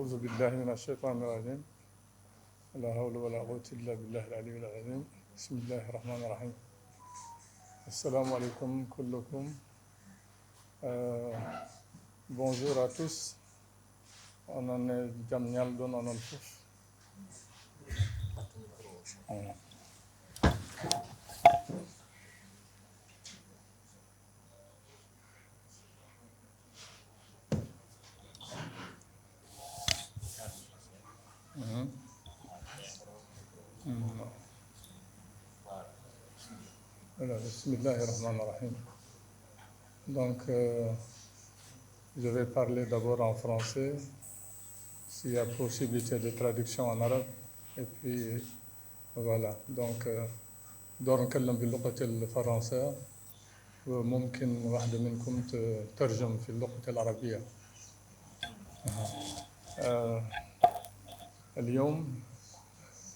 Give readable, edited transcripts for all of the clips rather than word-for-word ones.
أعوذ بالله من الشيطان الرجيم لا حول ولا قوة إلا بالله العلي العظيم بسم الله الرحمن الرحيم السلام عليكم كلكم bonjour à tous onon e jaam ñalɗon onon fof Voilà, bismillahi rahman rahim. Donc, je vais parler d'abord en français, s'il y a possibilité de traduction en arabe. Et puis, voilà. Donc, دور نتكلم باللغة الفرنسية وممكن واحدة منكم تترجم في اللغة العربية. اليوم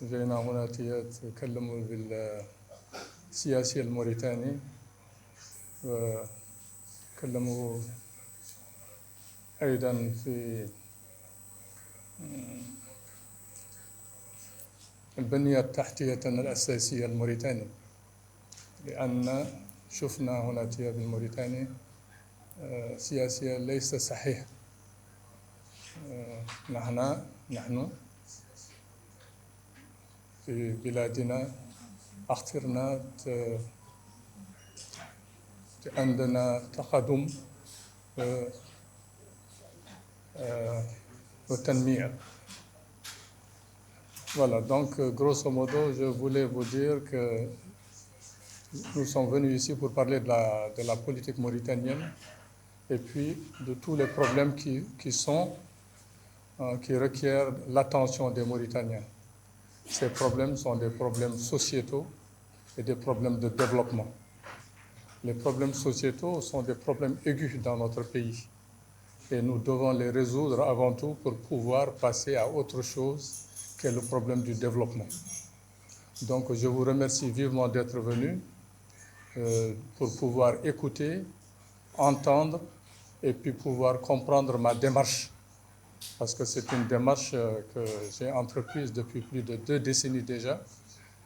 جينا هنا نتكلم بالسياسي الموريتاني وتكلموا أيضا في البنية التحتية الأساسية الموريتانية، لأن شفنا هنا بالموريتاني سياسية ليس صحيح. نحن في بلادنا أخطرنا عندنا تقدم والتنمية. Voilà, donc grosso modo, je voulais vous dire que nous sommes venus ici pour parler de la politique mauritanienne et puis de tous les problèmes qui requièrent l'attention des Mauritaniens. Ces problèmes sont des problèmes sociétaux et des problèmes de développement. Les problèmes sociétaux sont des problèmes aigus dans notre pays et nous devons les résoudre avant tout pour pouvoir passer à autre chose qu'est le problème du développement. Donc je vous remercie vivement d'être venus pour pouvoir écouter, entendre et puis pouvoir comprendre ma démarche, parce que c'est une démarche que j'ai entreprise depuis plus de 2 décennies déjà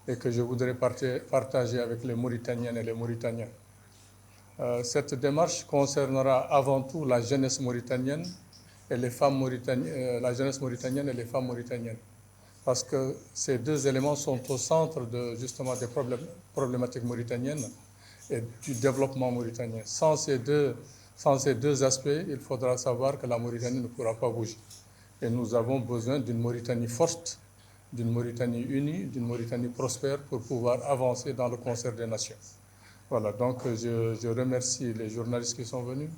et que je voudrais partager avec les Mauritaniennes et les Mauritaniens. Cette démarche concernera avant tout la jeunesse mauritanienne et les femmes mauritaniennes, la jeunesse mauritanienne et les femmes mauritaniennes, parce que ces 2 éléments sont au centre justement des problématiques mauritaniennes et du développement mauritanien. Sans ces deux aspects, il faudra savoir que la Mauritanie ne pourra pas bouger. Et nous avons besoin d'une Mauritanie forte, d'une Mauritanie unie, d'une Mauritanie prospère pour pouvoir avancer dans le concert des nations. Voilà, donc je remercie les journalistes qui sont venus.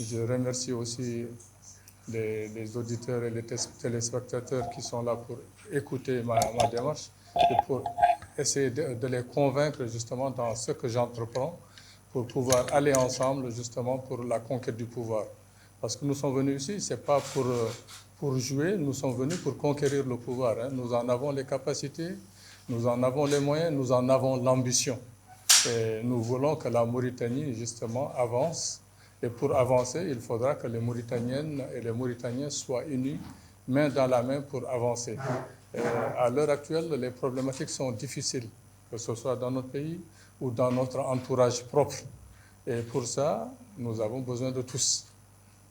Je remercie aussi les auditeurs et les téléspectateurs qui sont là pour écouter ma démarche et pour essayer de les convaincre justement dans ce que j'entreprends pour pouvoir aller ensemble justement pour la conquête du pouvoir. Parce que nous sommes venus ici, ce n'est pas pour jouer, nous sommes venus pour conquérir le pouvoir. Nous en avons les capacités, nous en avons les moyens, nous en avons l'ambition. Et nous voulons que la Mauritanie justement avance. Et pour avancer, il faudra que les Mauritaniennes et les Mauritaniens soient unis, main dans la main, pour avancer. À l'heure actuelle, les problématiques sont difficiles, que ce soit dans notre pays ou dans notre entourage propre. Et pour ça, nous avons besoin de tous.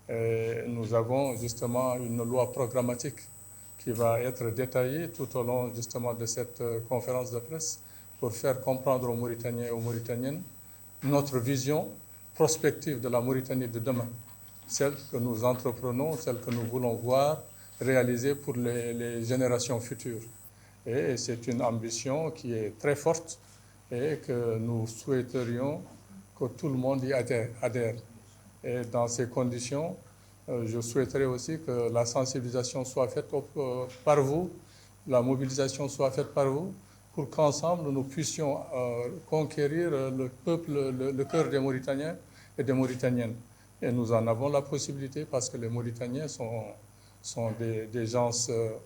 Et nous avons justement une loi programmatique qui va être détaillée tout au long justement de cette conférence de presse pour faire comprendre aux Mauritaniens et aux Mauritaniennes notre vision prospective de la Mauritanie de demain, celle que nous entreprenons, celle que nous voulons voir réalisée pour les générations futures. Et c'est une ambition qui est très forte et que nous souhaiterions que tout le monde y adhère. Et dans ces conditions, je souhaiterais aussi que la sensibilisation soit faite par vous, la mobilisation soit faite par vous, pour qu'ensemble nous puissions conquérir le peuple, le cœur des Mauritaniens et des Mauritaniennes. Et nous en avons la possibilité parce que les Mauritaniens sont des gens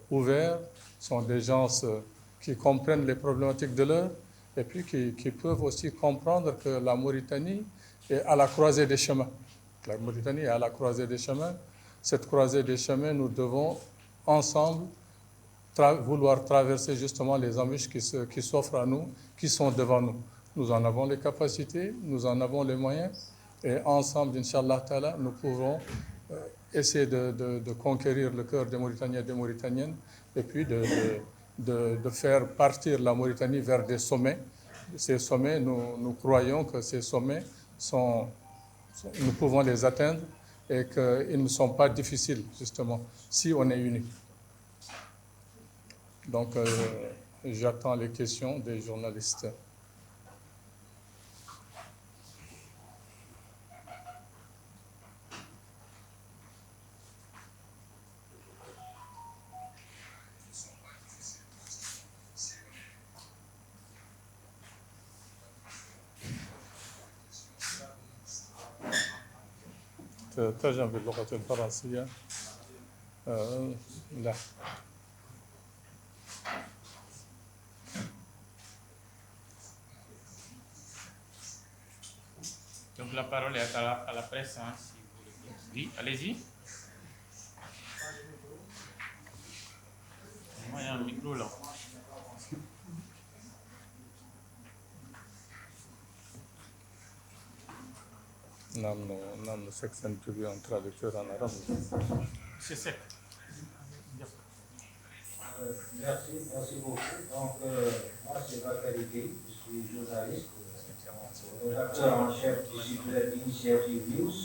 ouverts, sont des gens qui comprennent les problématiques de l'heure et puis qui peuvent aussi comprendre que la Mauritanie est à la croisée des chemins. La Mauritanie est à la croisée des chemins. Cette croisée des chemins, nous devons ensemble, vouloir traverser justement les embûches qui s'offrent à nous, qui sont devant nous. Nous en avons les capacités, nous en avons les moyens, et ensemble, Inch'Allah Ta'ala, nous pourrons essayer de conquérir le cœur des Mauritaniens et des Mauritaniennes, et puis de faire partir la Mauritanie vers des sommets. Ces sommets, nous croyons que ces sommets nous pouvons les atteindre et qu'ils ne sont pas difficiles, justement, si on est unis. Donc, j'attends les questions des journalistes. ترجم باللغة الفرنسية لا. Donc la parole est à la presse, hein, si vous voulez. Oui, allez-y. Moi, il y a un micro là. Non, c'est que ça ne peut plus un traducteur en arabe. C'est sec. Merci beaucoup. Donc, moi, c'est Bakary Gueye, je suis journaliste, rédacteur en chef du site web Initiative News.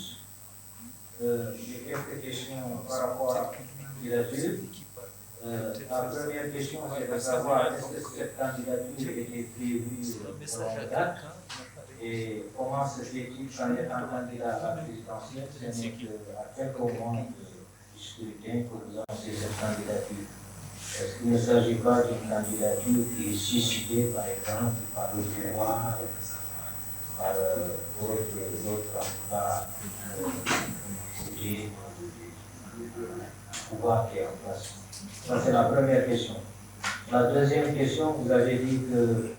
J'ai quelques questions par rapport à la candidature. La première question, c'est de savoir est-ce que cette candidature était prévue pour la date et comment se fait-il qu'en étant candidat à la présidentielle, c'est à quelques mois du scrutin que vous annoncez cette candidature? Est-ce qu'il ne s'agit pas d'une candidature qui est suscitée, par exemple, par le pouvoir, par le pouvoir qui est en place? Ça, c'est la première question. La deuxième question, vous avez dit que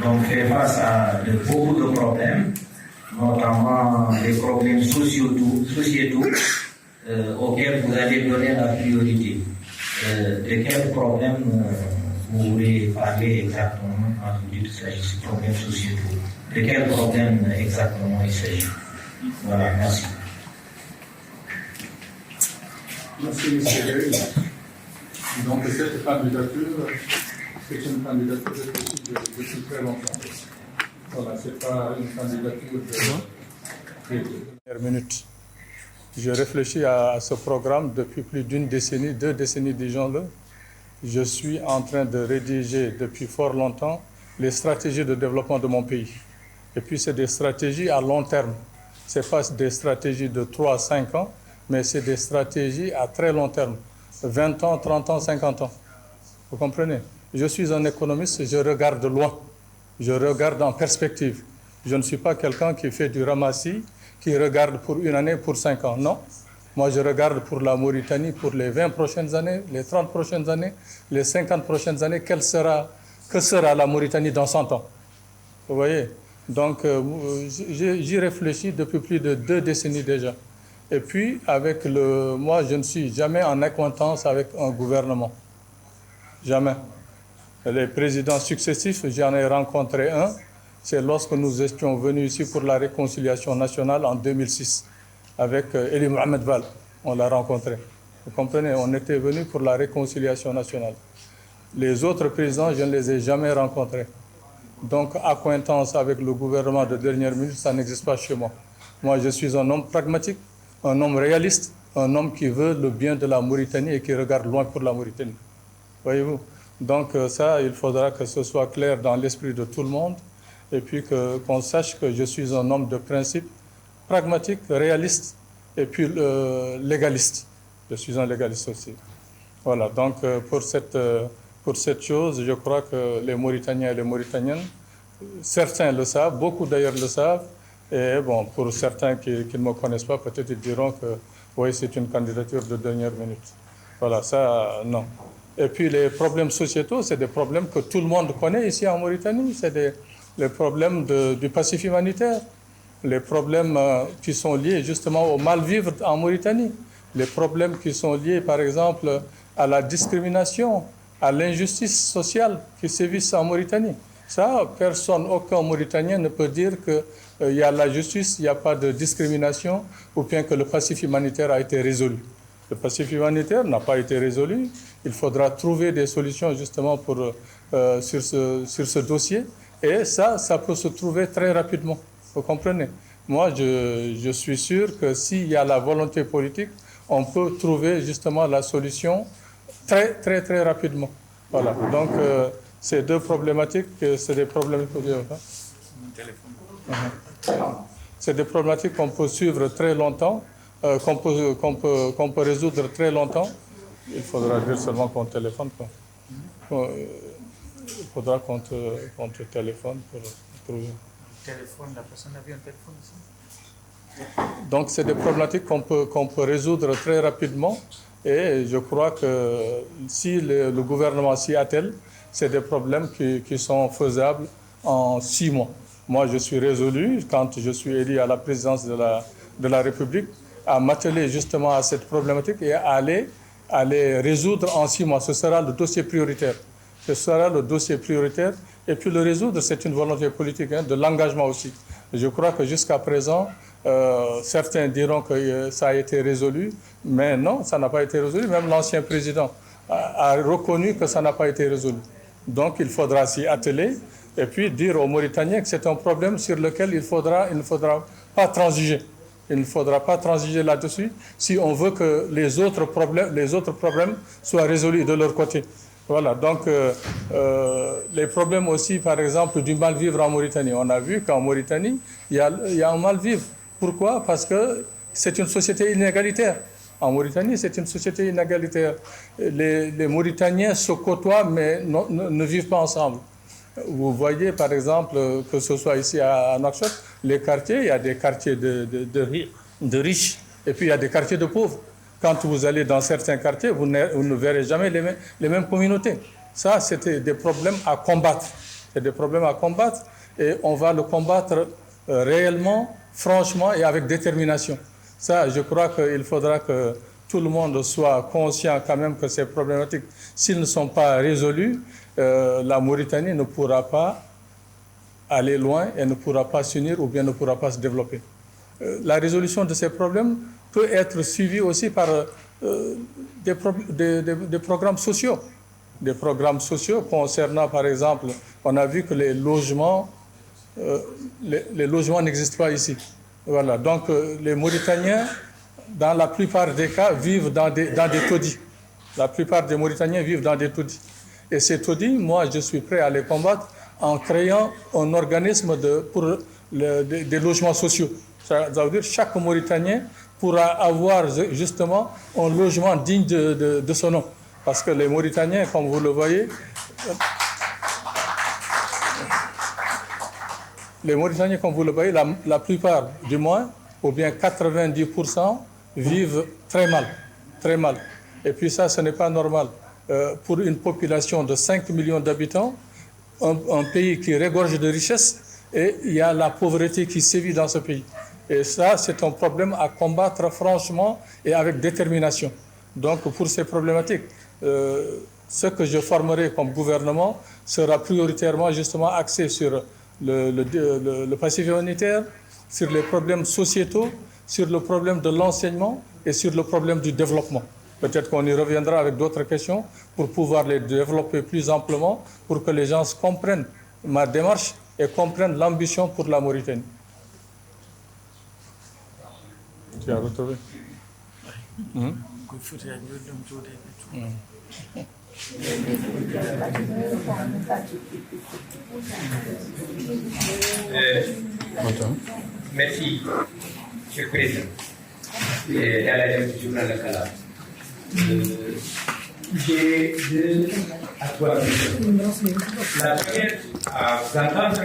donc fait face à beaucoup de problèmes, notamment des problèmes sociétaux auxquels vous allez donner la priorité. De quels problèmes vous voulez parler exactement quand vous dites qu'il s'agit de problèmes sociétaux? De quels problèmes exactement il s'agit? Voilà, merci. Merci, M. Gueye. Donc, cette candidature, c'est une candidature réfléchie depuis très longtemps. Voilà, ce n'est pas une candidature de dernière minute. Je réfléchis à ce programme depuis plus d'une décennie, 2 décennies, disons-le. Je suis en train de rédiger depuis fort longtemps les stratégies de développement de mon pays. Et puis, c'est des stratégies à long terme. Ce n'est pas des stratégies de 3 à 5 ans, mais c'est des stratégies à très long terme. 20 ans, 30 ans, 50 ans. Vous comprenez? Je suis un économiste, je regarde loin. Je regarde en perspective. Je ne suis pas quelqu'un qui fait du ramassis, qui regarde pour une année, pour 5 ans. Non. Moi, je regarde pour la Mauritanie, pour les 20 prochaines années, les 30 prochaines années, les 50 prochaines années. Que sera la Mauritanie dans 100 ans? Vous voyez? Donc, j'y réfléchis depuis plus de 2 décennies déjà. Et puis, moi, je ne suis jamais en acquaintance avec un gouvernement. Jamais. Les présidents successifs, j'en ai rencontré un. C'est lorsque nous étions venus ici pour la réconciliation nationale en 2006 avec Elie Mohamed Val. On l'a rencontré. Vous comprenez? On était venus pour la réconciliation nationale. Les autres présidents, je ne les ai jamais rencontrés. Donc, acquaintance avec le gouvernement de dernière minute, ça n'existe pas chez moi. Moi, je suis un homme pragmatique, un homme réaliste, un homme qui veut le bien de la Mauritanie et qui regarde loin pour la Mauritanie. Voyez-vous? Donc, ça, il faudra que ce soit clair dans l'esprit de tout le monde et puis qu'on sache que je suis un homme de principe, pragmatique, réaliste et puis légaliste. Je suis un légaliste aussi. Voilà, donc pour cette chose, je crois que les Mauritaniens et les Mauritaniennes, certains le savent, beaucoup d'ailleurs le savent, et bon, pour certains qui ne me connaissent pas, peut-être ils diront que oui, c'est une candidature de dernière minute. Voilà, ça, non. Et puis les problèmes sociétaux, c'est des problèmes que tout le monde connaît ici en Mauritanie, c'est les problèmes du passif humanitaire, les problèmes qui sont liés justement au mal-vivre en Mauritanie. les problèmes qui sont liés, par exemple, à la discrimination, à l'injustice sociale qui sévissent en Mauritanie. Ça, personne, aucun Mauritanien ne peut dire qu'il y a la justice, il n'y a pas de discrimination, ou bien que le passif humanitaire a été résolu. Le passif humanitaire n'a pas été résolu. Il faudra trouver des solutions justement sur ce dossier. Et ça peut se trouver très rapidement. Vous comprenez? Moi, je suis sûr que s'il y a la volonté politique, on peut trouver justement la solution très, très, très rapidement. Voilà. Donc, ces deux problématiques, c'est des problèmes... C'est des problématiques qu'on peut suivre très longtemps, qu'on peut résoudre très longtemps. Il faudra dire seulement qu'on téléphone, quoi. Il faudra qu'on te téléphone pour trouver. Téléphone, la personne a vu un téléphone ici. Donc, c'est des problématiques qu'on peut résoudre très rapidement. Et je crois que si le gouvernement s'y attelle, c'est des problèmes qui sont faisables en 6 mois. Moi, je suis résolu, quand je suis élu à la présidence de la République, à m'atteler justement à cette problématique et à aller résoudre en 6 mois. Ce sera le dossier prioritaire. Ce sera le dossier prioritaire. Et puis le résoudre, c'est une volonté politique, de l'engagement aussi. Je crois que jusqu'à présent, certains diront que ça a été résolu, mais non, ça n'a pas été résolu. Même l'ancien président a reconnu que ça n'a pas été résolu. Donc il faudra s'y atteler et puis dire aux Mauritaniens que c'est un problème sur lequel il ne faudra pas transiger. Il ne faudra pas transiger là-dessus si on veut que les autres problèmes soient résolus de leur côté. Voilà, donc les problèmes aussi, par exemple, du mal-vivre en Mauritanie. On a vu qu'en Mauritanie, il y a un mal-vivre. Pourquoi? Parce que c'est une société inégalitaire. En Mauritanie, c'est une société inégalitaire. Les Mauritaniens se côtoient, mais ne vivent pas ensemble. Vous voyez, par exemple, que ce soit ici à Nouakchott, les quartiers, il y a des quartiers de riches, et puis il y a des quartiers de pauvres. Quand vous allez dans certains quartiers, vous ne verrez jamais les mêmes communautés. Ça, c'était des problèmes à combattre. C'est des problèmes à combattre, et on va le combattre réellement, franchement et avec détermination. Ça, je crois qu'il faudra que tout le monde soit conscient quand même que ces problématiques, s'ils ne sont pas résolus, la Mauritanie ne pourra pas aller loin et ne pourra pas s'unir ou bien ne pourra pas se développer. La résolution de ces problèmes peut être suivie aussi par des programmes sociaux. Des programmes sociaux concernant, par exemple, on a vu que les logements n'existent pas ici. Voilà, donc les Mauritaniens, dans la plupart des cas, vivent dans des taudis. La plupart des Mauritaniens vivent dans des taudis. Et ces taudis, moi, je suis prêt à les combattre en créant un organisme pour des logements sociaux. Ça veut dire que chaque Mauritanien pourra avoir justement un logement digne de son nom. Parce que les Mauritaniens, comme vous le voyez, la plupart du moins, ou bien 90%, vivent très mal, très mal. Et puis ça, ce n'est pas normal. Pour une population de 5 millions d'habitants, un pays qui regorge de richesses, et il y a la pauvreté qui sévit dans ce pays. Et ça, c'est un problème à combattre franchement et avec détermination. Donc, pour ces problématiques, ce que je formerai comme gouvernement sera prioritairement justement axé sur le passif humanitaire, sur les problèmes sociétaux, sur le problème de l'enseignement et sur le problème du développement. Peut-être qu'on y reviendra avec d'autres questions pour pouvoir les développer plus amplement, pour que les gens comprennent ma démarche et comprennent l'ambition pour la Mauritanie. Tu as retrouvé? Merci, Monsieur le Président. J'ai deux à trois questions. La première, à vous entendre,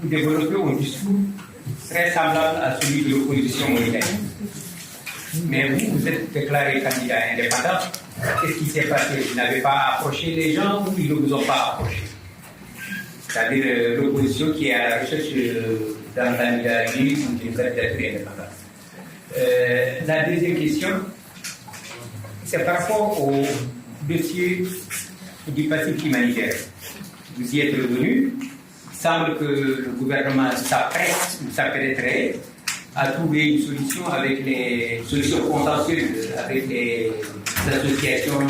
vous développer un discours très semblable à celui de l'opposition mauritanienne. Mais vous êtes déclaré candidat indépendant. Qu'est-ce qui s'est passé? Vous n'avez pas approché les gens ou ils ne vous ont pas approché? C'est-à-dire l'opposition qui est à la recherche d'un candidat unique ou d'une candidature indépendante. La deuxième question, c'est par rapport au dossier du passif humanitaire. Vous y êtes revenu. Il semble que le gouvernement s'apprête ou s'apprêterait à trouver une solution avec les solutions contentieuses avec les associations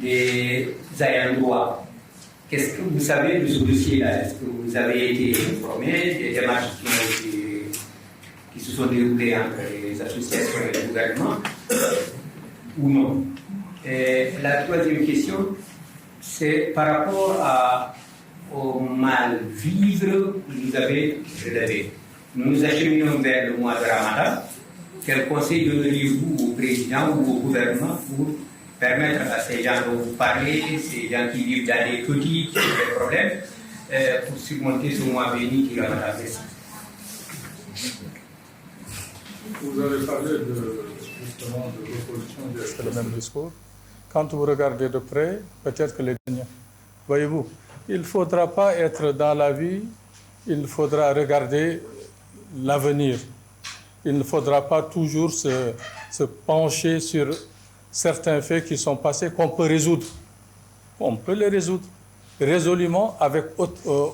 des ayants droit. Qu'est-ce que vous savez de ce dossier-là? Est-ce que vous avez été informé des démarches qui se sont déroulées entre les associations et le gouvernement ou non? Et la troisième question, c'est par rapport au mal-vivre que vous avez relevé. Nous nous acheminons vers le mois de Ramadan. Quel conseil donneriez-vous au président ou au gouvernement pour permettre à ces gens dont vous parlez, ces gens qui vivent dans des petits problèmes, pour surmonter ce mois béni qui va nous traverser? Vous avez parlé justement de l'opposition, c'est le même discours. Quand vous regardez de près, peut-être que les derniers. Voyez-vous, il ne faudra pas être dans la vie, il faudra regarder l'avenir. Il ne faudra pas toujours se pencher sur certains faits qui sont passés qu'on peut résoudre. On peut les résoudre résolument, avec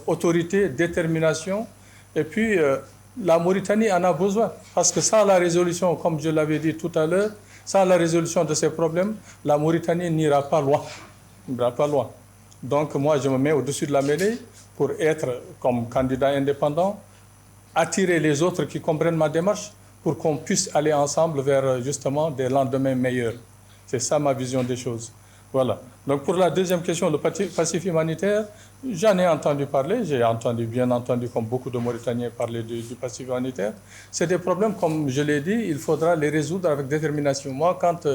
autorité, détermination. Et puis, la Mauritanie en a besoin. Parce que sans la résolution, comme je l'avais dit tout à l'heure, sans la résolution de ces problèmes, la Mauritanie n'ira pas loin. N'ira pas loin. Donc, moi, je me mets au-dessus de la mêlée pour être, comme candidat indépendant, attirer les autres qui comprennent ma démarche pour qu'on puisse aller ensemble vers, justement, des lendemains meilleurs. C'est ça ma vision des choses. Voilà. Donc, pour la deuxième question, le passif humanitaire, j'en ai entendu parler. J'ai entendu, bien entendu, comme beaucoup de Mauritaniens, parler du passif humanitaire. C'est des problèmes, comme je l'ai dit, il faudra les résoudre avec détermination. Moi, quand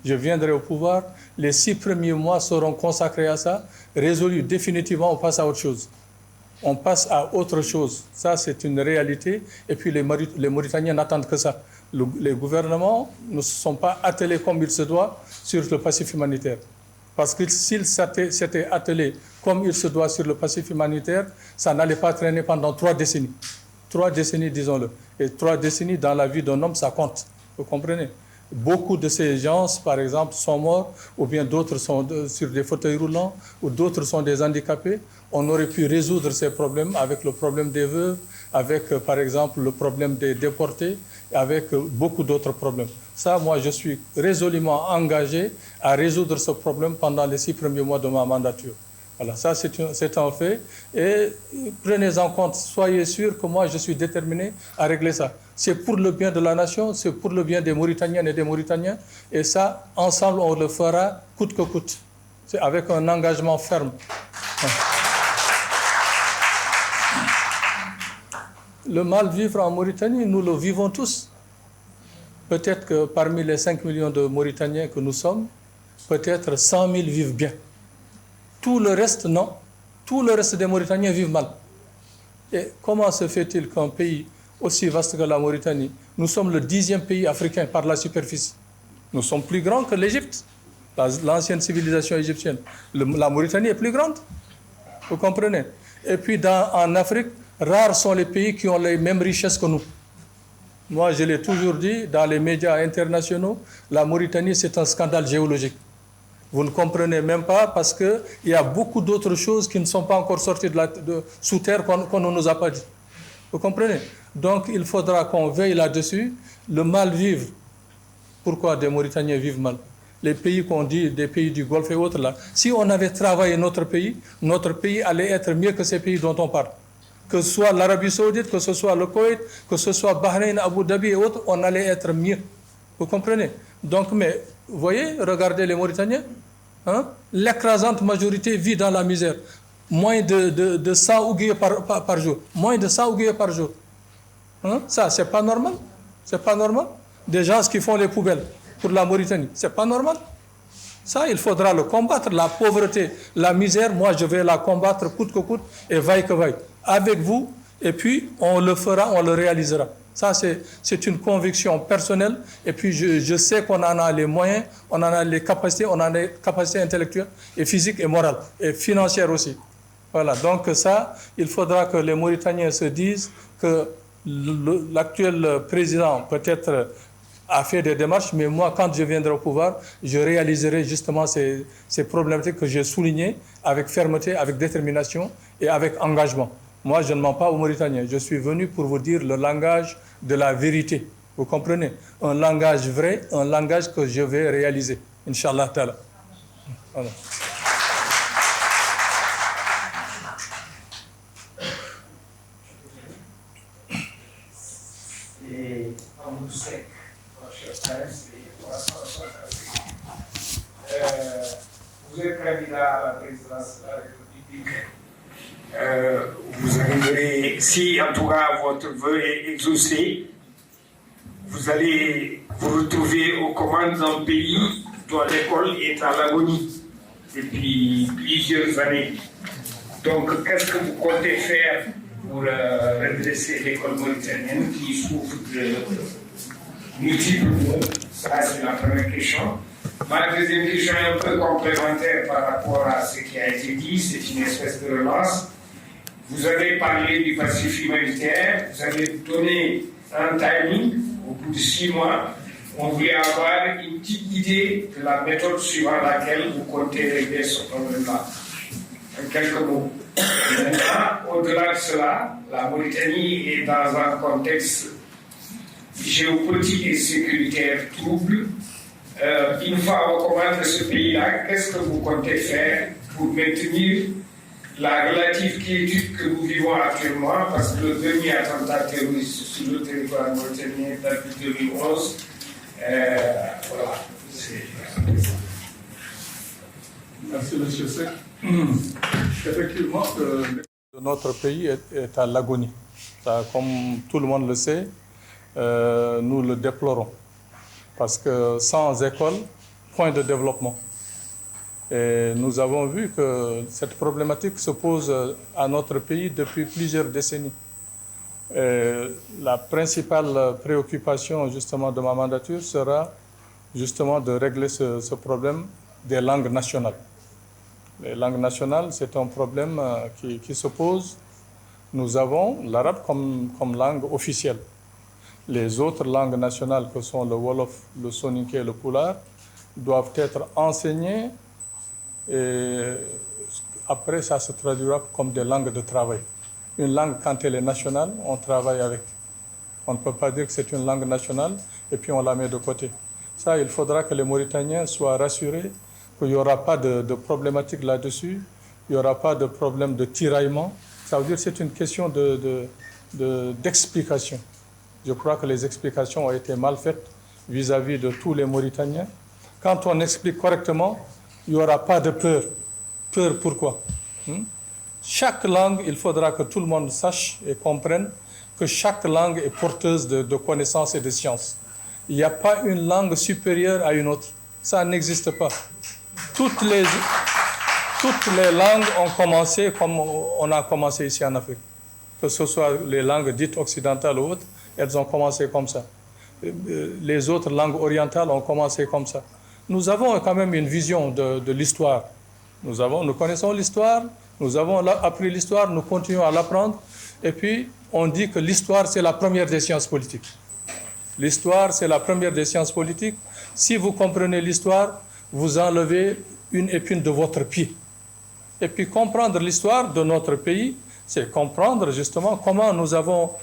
je viendrai au pouvoir, les 6 premiers mois seront consacrés à ça. Résolus définitivement, on passe à autre chose. On passe à autre chose. Ça, c'est une réalité. Et puis, les Mauritaniens n'attendent que ça. Les gouvernements ne se sont pas attelés comme il se doit sur le passif humanitaire. Parce que s'ils s'étaient attelés comme il se doit sur le passif humanitaire, ça n'allait pas traîner pendant 3 décennies. 3 décennies, disons-le. Et 3 décennies dans la vie d'un homme, ça compte. Vous comprenez? Beaucoup de ces gens, par exemple, sont morts, ou bien d'autres sont sur des fauteuils roulants, ou d'autres sont des handicapés. On aurait pu résoudre ces problèmes avec le problème des veuves, avec, par exemple, le problème des déportés, avec beaucoup d'autres problèmes. Ça, moi, je suis résolument engagé à résoudre ce problème pendant les 6 premiers mois de ma mandature. Voilà, ça, c'est un fait. Et prenez en compte, soyez sûr que moi, je suis déterminé à régler ça. C'est pour le bien de la nation, c'est pour le bien des Mauritaniennes et des Mauritaniens. Et ça, ensemble, on le fera coûte que coûte. C'est avec un engagement ferme. Le mal-vivre en Mauritanie, nous le vivons tous. Peut-être que parmi les 5 millions de Mauritaniens que nous sommes, peut-être 100 000 vivent bien. Tout le reste, non. Tout le reste des Mauritaniens vivent mal. Et comment se fait-il qu'un pays aussi vaste que la Mauritanie, nous sommes le 10e pays africain par la superficie. Nous sommes plus grands que l'Égypte, l'ancienne civilisation égyptienne. La Mauritanie est plus grande. Vous comprenez? Et puis en Afrique, rares sont les pays qui ont les mêmes richesses que nous. Moi, je l'ai toujours dit, dans les médias internationaux, la Mauritanie, c'est un scandale géologique. Vous ne comprenez même pas parce qu'il y a beaucoup d'autres choses qui ne sont pas encore sorties sous terre qu'on ne nous a pas dit. Vous comprenez? Donc, il faudra qu'on veille là-dessus. Le mal-vivre, pourquoi des Mauritaniens vivent mal? Les pays qu'on dit, des pays du Golfe et autres là, si on avait travaillé notre pays allait être mieux que ces pays dont on parle. Que ce soit l'Arabie Saoudite, que ce soit le Koweït, que ce soit Bahreïn, Abu Dhabi et autres, on allait être mieux. Vous comprenez? Donc, mais, vous voyez, regardez les Mauritaniens, hein? L'écrasante majorité vit dans la misère. Moins de 100 ouvriers par jour. Moins de 100 ouvriers par jour. Hein? Ça, c'est pas normal. C'est pas normal. Des gens qui font les poubelles pour la Mauritanie, c'est pas normal. Ça, il faudra le combattre. La pauvreté, la misère, moi, je vais la combattre coûte que coûte et vaille que vaille. Avec vous, et puis on le fera, on le réalisera. Ça, c'est une conviction personnelle. Et puis, je sais qu'on en a les moyens, on en a les capacités, on en a les capacités intellectuelles et physiques et morales, et financières aussi. Voilà, donc ça, il faudra que les Mauritaniens se disent que l'actuel président, peut-être a fait des démarches, mais moi, quand je viendrai au pouvoir, je réaliserai justement ces problématiques que j'ai soulignées avec fermeté, avec détermination et avec engagement. Moi, je ne mens pas aux Mauritaniens. Je suis venu pour vous dire le langage de la vérité. Vous comprenez? Un langage vrai, un langage que je vais réaliser. Inch'Allah ta'ala. Voilà. Vous êtes candidat à la présidence de la République. Vous arriverez, si en tout cas votre vœu est exaucé, vous allez vous retrouver aux commandes d'un pays dont l'école est à l'agonie depuis plusieurs années. Donc, qu'est-ce que vous comptez faire pour redresser l'école mauritanienne qui souffre de multiples maux? Ça, c'est la première question. Ma deuxième question est un peu complémentaire par rapport à ce qui a été dit, c'est une espèce de relance. Vous avez parlé du Pacifique humanitaire, vous avez donné un timing, au bout de 6 mois. On voulait avoir une petite idée de la méthode suivant laquelle vous comptez régler ce problème-là. En quelques mots. Maintenant, au-delà de cela, la Mauritanie est dans un contexte géopolitique et sécuritaire trouble. Une fois aux commandes de ce pays-là, qu'est-ce que vous comptez faire pour maintenir la relative quiétude que nous vivons actuellement, parce que le dernier attentat terroriste sur le territoire mauritanien date de 2011. Voilà. Merci, M. Seck. Effectivement, notre pays est à l'agonie. Comme tout le monde le sait, nous le déplorons. Parce que sans école, point de développement. Et nous avons vu que cette problématique se pose à notre pays depuis plusieurs décennies. Et la principale préoccupation justement de ma mandature sera justement de régler ce problème des langues nationales. Les langues nationales, c'est un problème qui se pose. Nous avons l'arabe comme langue officielle. Les autres langues nationales que sont le Wolof, le Soninké et le Pulaar doivent être enseignées et après ça se traduira comme des langues de travail. Une langue, quand elle est nationale, on travaille avec. On ne peut pas dire que c'est une langue nationale et puis on la met de côté. Ça, il faudra que les Mauritaniens soient rassurés qu'il n'y aura pas de problématique là-dessus, il n'y aura pas de problème de tiraillement. Ça veut dire que c'est une question d'explication. Je crois que les explications ont été mal faites vis-à-vis de tous les Mauritaniens. Quand on explique correctement, il n'y aura pas de peur. Peur pourquoi? Chaque langue, il faudra que tout le monde sache et comprenne que chaque langue est porteuse de connaissances et de sciences. Il n'y a pas une langue supérieure à une autre. Ça n'existe pas. Toutes les langues ont commencé comme on a commencé ici en Afrique. Que ce soit les langues dites occidentales ou autres, elles ont commencé comme ça. Les autres langues orientales ont commencé comme ça. Nous avons quand même une vision de l'histoire. Nous connaissons l'histoire, nous avons appris l'histoire, nous continuons à l'apprendre. Et puis, on dit que l'histoire, c'est la première des sciences politiques. L'histoire, c'est la première des sciences politiques. Si vous comprenez l'histoire, vous enlevez une épine de votre pied. Et puis, comprendre l'histoire de notre pays, c'est comprendre justement comment nous avons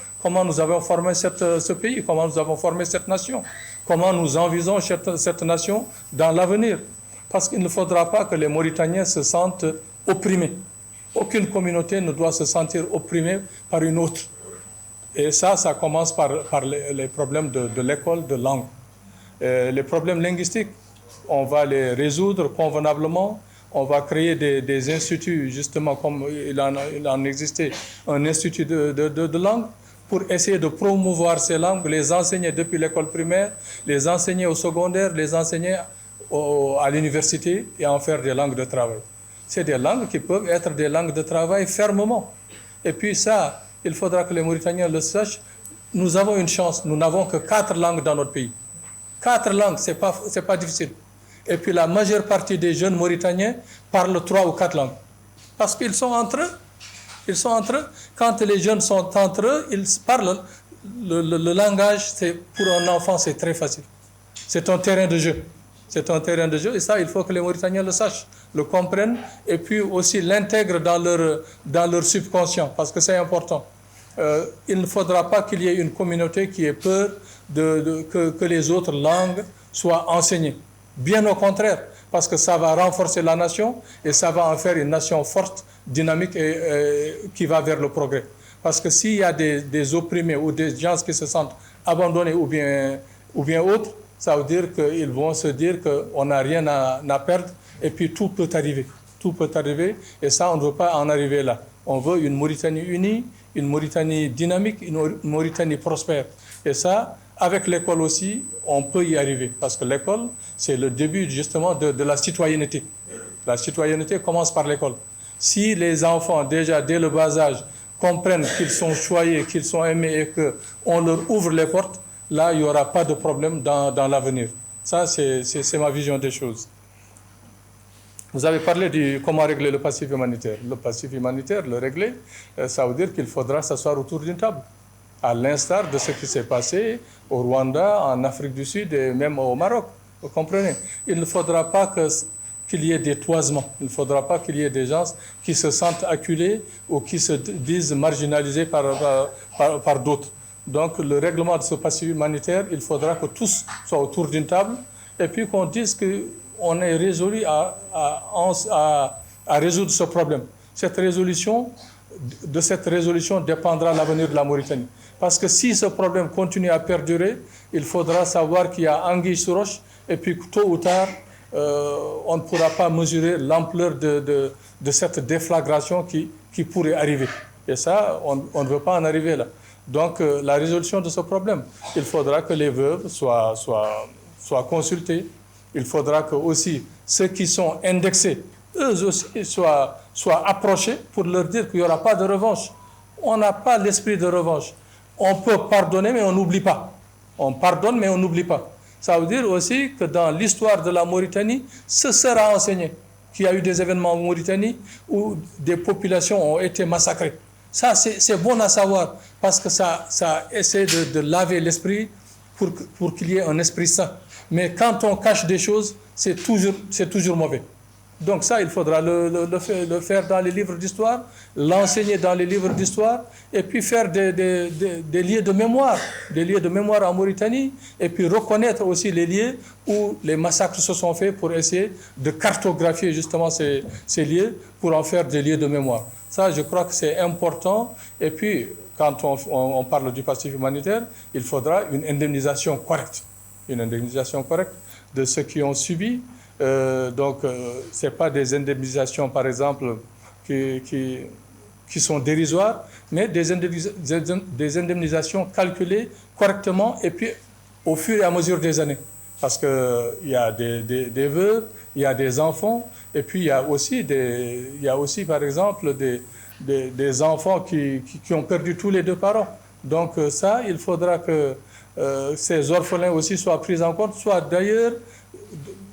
formé ce pays, comment nous avons formé cette nation, comment nous envisageons cette nation dans l'avenir. Parce qu'il ne faudra pas que les Mauritaniens se sentent opprimés. Aucune communauté ne doit se sentir opprimée par une autre. Et ça commence par les problèmes de l'école, de langue. Les problèmes linguistiques, on va les résoudre convenablement. On va créer des instituts, justement, comme il en existait, un institut de langue, pour essayer de promouvoir ces langues, les enseigner depuis l'école primaire, les enseigner au secondaire, les enseigner à l'université et en faire des langues de travail. C'est des langues qui peuvent être des langues de travail fermement. Et puis ça, il faudra que les Mauritaniens le sachent. Nous avons une chance, nous n'avons que 4 langues dans notre pays. 4 langues, c'est pas difficile. Et puis la majeure partie des jeunes Mauritaniens parlent 3 ou 4 langues. Parce qu'ils sont entre eux. Ils sont entre eux. Quand les jeunes sont entre eux, ils parlent. Le langage, pour un enfant, c'est très facile. C'est un terrain de jeu. C'est un terrain de jeu et ça, il faut que les Mauritaniens le sachent, le comprennent et puis aussi l'intègrent dans leur subconscient parce que c'est important. Il ne faudra pas qu'il y ait une communauté qui ait peur que les autres langues soient enseignées. Bien au contraire, parce que ça va renforcer la nation et ça va en faire une nation forte, dynamique et qui va vers le progrès. Parce que s'il y a des opprimés ou des gens qui se sentent abandonnés ou bien autres, ça veut dire qu'ils vont se dire qu'on n'a rien à perdre et puis tout peut arriver. Tout peut arriver et ça, on ne veut pas en arriver là. On veut une Mauritanie unie, une Mauritanie dynamique, une Mauritanie prospère. Et ça, avec l'école aussi, on peut y arriver. Parce que l'école, c'est le début justement de la citoyenneté. La citoyenneté commence par l'école. Si les enfants, déjà dès le bas âge, comprennent qu'ils sont choyés, qu'ils sont aimés et qu'on leur ouvre les portes, là, il n'y aura pas de problème dans l'avenir. Ça, c'est ma vision des choses. Vous avez parlé de comment régler le passif humanitaire. Le passif humanitaire, le régler, ça veut dire qu'il faudra s'asseoir autour d'une table. À l'instar de ce qui s'est passé au Rwanda, en Afrique du Sud et même au Maroc. Vous comprenez? Il ne faudra pas qu'il y ait des toisements. Il ne faudra pas qu'il y ait des gens qui se sentent acculés ou qui se disent marginalisés par d'autres. Donc, le règlement de ce passif humanitaire, il faudra que tous soient autour d'une table et puis qu'on dise qu'on est résolu à résoudre ce problème. De cette résolution dépendra l'avenir de la Mauritanie. Parce que si ce problème continue à perdurer, il faudra savoir qu'il y a anguille sous roche et puis tôt ou tard, on ne pourra pas mesurer l'ampleur de cette déflagration qui pourrait arriver. Et ça, on ne veut pas en arriver là. Donc, la résolution de ce problème, il faudra que les veuves soient consultées. Il faudra que aussi ceux qui sont indexés, eux aussi, soient approchés pour leur dire qu'il n'y aura pas de revanche. On n'a pas l'esprit de revanche. On peut pardonner, mais on n'oublie pas. On pardonne, mais on n'oublie pas. Ça veut dire aussi que dans l'histoire de la Mauritanie, ce sera enseigné qu'il y a eu des événements en Mauritanie où des populations ont été massacrées. Ça, c'est bon à savoir parce que ça essaie de laver l'esprit pour qu'il y ait un esprit sain. Mais quand on cache des choses, c'est toujours mauvais. Donc ça, il faudra le faire dans les livres d'histoire, l'enseigner dans les livres d'histoire, et puis faire des lieux de mémoire en Mauritanie, et puis reconnaître aussi les lieux où les massacres se sont faits pour essayer de cartographier justement ces lieux pour en faire des lieux de mémoire. Ça, je crois que c'est important. Et puis, quand on parle du passif humanitaire, il faudra une indemnisation correcte. Une indemnisation correcte de ceux qui ont subi. Ce n'est pas des indemnisations, par exemple, qui sont dérisoires, mais des indemnisations calculées correctement et puis au fur et à mesure des années. Parce qu'il y a des veuves, il y a des enfants, et puis il y a aussi par exemple, des enfants qui ont perdu tous les deux parents. Donc ça, il faudra que ces orphelins aussi soient pris en compte, soit d'ailleurs,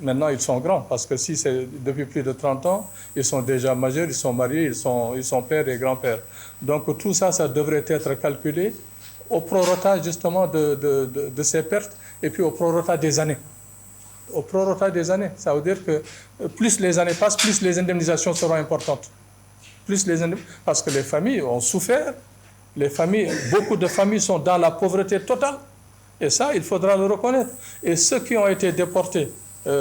maintenant ils sont grands, parce que si c'est depuis plus de 30 ans, ils sont déjà majeurs, ils sont mariés, ils sont pères et grands-pères. Donc tout ça, ça devrait être calculé au prorata justement de ces pertes et puis au prorata des années. Au prorata des années, ça veut dire que plus les années passent, plus les indemnisations seront importantes. Parce que les familles ont souffert, beaucoup de familles sont dans la pauvreté totale. Et ça, il faudra le reconnaître. Et ceux qui ont été déportés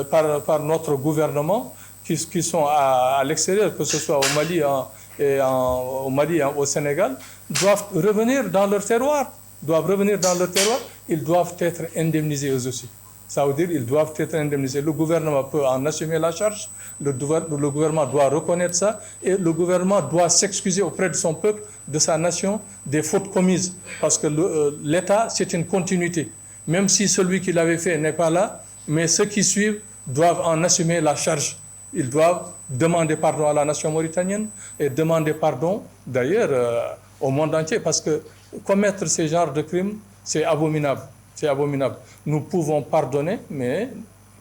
par notre gouvernement, qui sont à l'extérieur, que ce soit au Mali et au Sénégal, doivent revenir dans leur terroir. Ils doivent être indemnisés eux aussi. Ça veut dire qu'ils doivent être indemnisés. Le gouvernement peut en assumer la charge, le gouvernement doit reconnaître ça, et le gouvernement doit s'excuser auprès de son peuple, de sa nation, des fautes commises. Parce que l'État, c'est une continuité. Même si celui qui l'avait fait n'est pas là, mais ceux qui suivent doivent en assumer la charge. Ils doivent demander pardon à la nation mauritanienne et demander pardon, d'ailleurs, au monde entier, parce que commettre ce genre de crimes, c'est abominable. C'est abominable. Nous pouvons pardonner, mais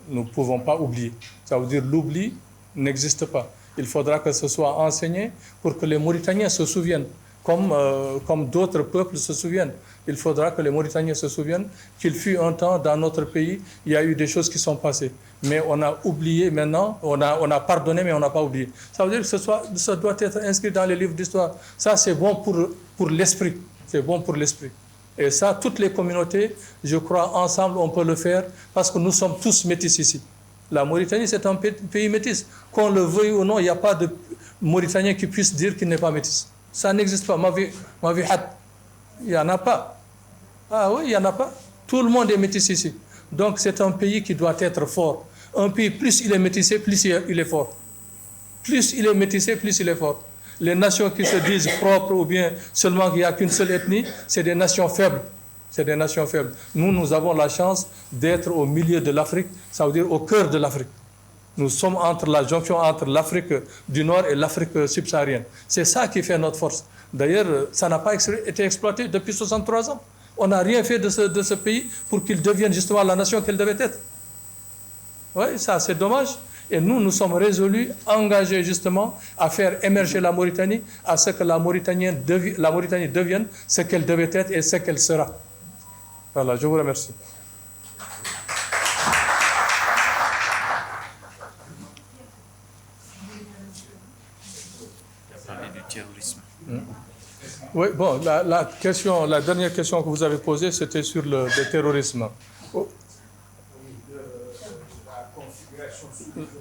nous ne pouvons pas oublier. Ça veut dire l'oubli n'existe pas. Il faudra que ce soit enseigné pour que les Mauritaniens se souviennent comme d'autres peuples se souviennent. Il faudra que les Mauritaniens se souviennent qu'il fut un temps dans notre pays, il y a eu des choses qui sont passées. Mais on a oublié maintenant, on a pardonné, mais on n'a pas oublié. Ça veut dire que ça doit être inscrit dans les livres d'histoire. Ça, c'est bon pour l'esprit. C'est bon pour l'esprit. Et ça, toutes les communautés, je crois, ensemble, on peut le faire parce que nous sommes tous métis ici. La Mauritanie, c'est un pays métis. Qu'on le veuille ou non, il n'y a pas de Mauritanien qui puisse dire qu'il n'est pas métis. Ça n'existe pas. Ma vie, il n'y en a pas. Ah oui, il n'y en a pas. Tout le monde est métis ici. Donc, c'est un pays qui doit être fort. Un pays, plus il est métissé, plus il est fort. Plus il est métissé, plus il est fort. Les nations qui se disent propres ou bien seulement qu'il n'y a qu'une seule ethnie, c'est des nations faibles. C'est des nations faibles. Nous avons la chance d'être au milieu de l'Afrique, ça veut dire au cœur de l'Afrique. Nous sommes entre la jonction entre l'Afrique du Nord et l'Afrique subsaharienne. C'est ça qui fait notre force. D'ailleurs, ça n'a pas été exploité depuis 63 ans. On n'a rien fait de ce pays pour qu'il devienne justement la nation qu'elle devait être. Oui, ça c'est dommage. Et nous sommes résolus, engagés justement à faire émerger la Mauritanie, à ce que la Mauritanie devienne ce qu'elle devait être et ce qu'elle sera. Voilà, je vous remercie. Oui, bon, la dernière question que vous avez posée, c'était sur le terrorisme.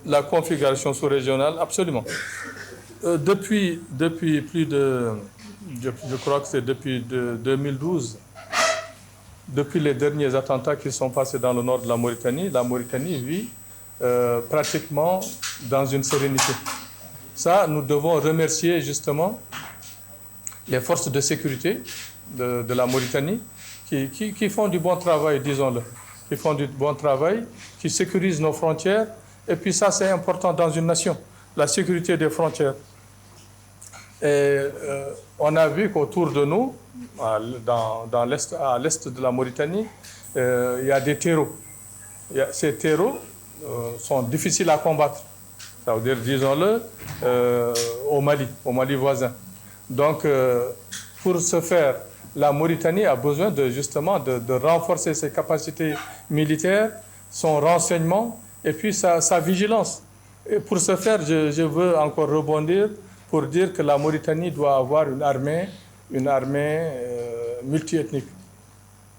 La configuration sous-régionale, absolument. Depuis plus de, je crois que c'est depuis 2012, depuis les derniers attentats qui sont passés dans le nord de la Mauritanie vit pratiquement dans une sérénité. Ça, nous devons remercier justement les forces de sécurité de la Mauritanie qui font du bon travail, disons-le, qui font du bon travail, qui sécurisent nos frontières. Et puis ça, c'est important dans une nation, la sécurité des frontières. Et on a vu qu'autour de nous, à l'est de la Mauritanie, il y a des terreaux. Ces terreaux sont difficiles à combattre. Ça veut dire, disons-le, au Mali voisin. Donc, pour ce faire, la Mauritanie a besoin justement de renforcer ses capacités militaires, son renseignement et puis sa vigilance. Et pour ce faire, je veux encore rebondir pour dire que la Mauritanie doit avoir une armée multiethnique.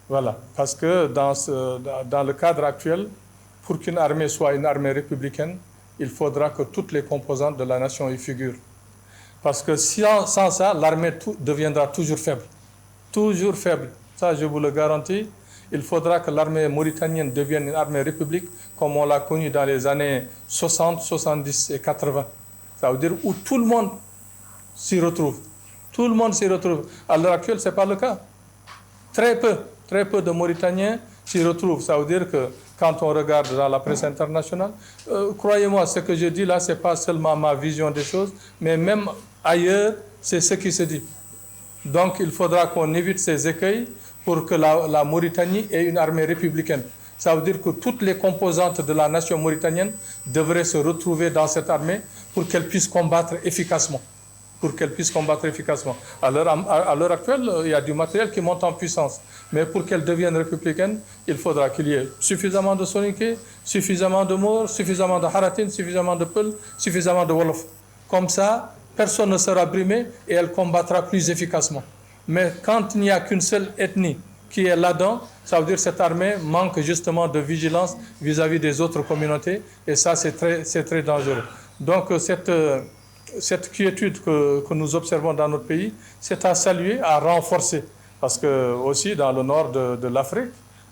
Voilà, parce que dans le cadre actuel, pour qu'une armée soit une armée républicaine, il faudra que toutes les composantes de la nation y figurent. Parce que sans ça, l'armée deviendra toujours faible. Toujours faible. Ça, je vous le garantis. Il faudra que l'armée mauritanienne devienne une armée république comme on l'a connue dans les années 60, 70 et 80. Ça veut dire où tout le monde s'y retrouve. Tout le monde s'y retrouve. À l'heure actuelle, ce n'est pas le cas. Très peu de Mauritaniens s'y retrouvent. Ça veut dire que quand on regarde dans la presse internationale, croyez-moi, ce que je dis là, ce n'est pas seulement ma vision des choses, mais même ailleurs, c'est ce qui se dit. Donc, il faudra qu'on évite ces écueils pour que la Mauritanie ait une armée républicaine. Ça veut dire que toutes les composantes de la nation mauritanienne devraient se retrouver dans cette armée pour qu'elle puisse combattre efficacement. À l'heure actuelle, il y a du matériel qui monte en puissance. Mais pour qu'elle devienne républicaine, il faudra qu'il y ait suffisamment de Soninké, suffisamment de Maure, suffisamment de Haratin, suffisamment de Peul, suffisamment de Wolof. Comme ça, personne ne sera brimé et elle combattra plus efficacement. Mais quand il n'y a qu'une seule ethnie qui est là-dedans, ça veut dire que cette armée manque justement de vigilance vis-à-vis des autres communautés et ça, c'est très dangereux. Donc, cette quiétude que nous observons dans notre pays, c'est à saluer, à renforcer. Parce que aussi dans le nord de l'Afrique,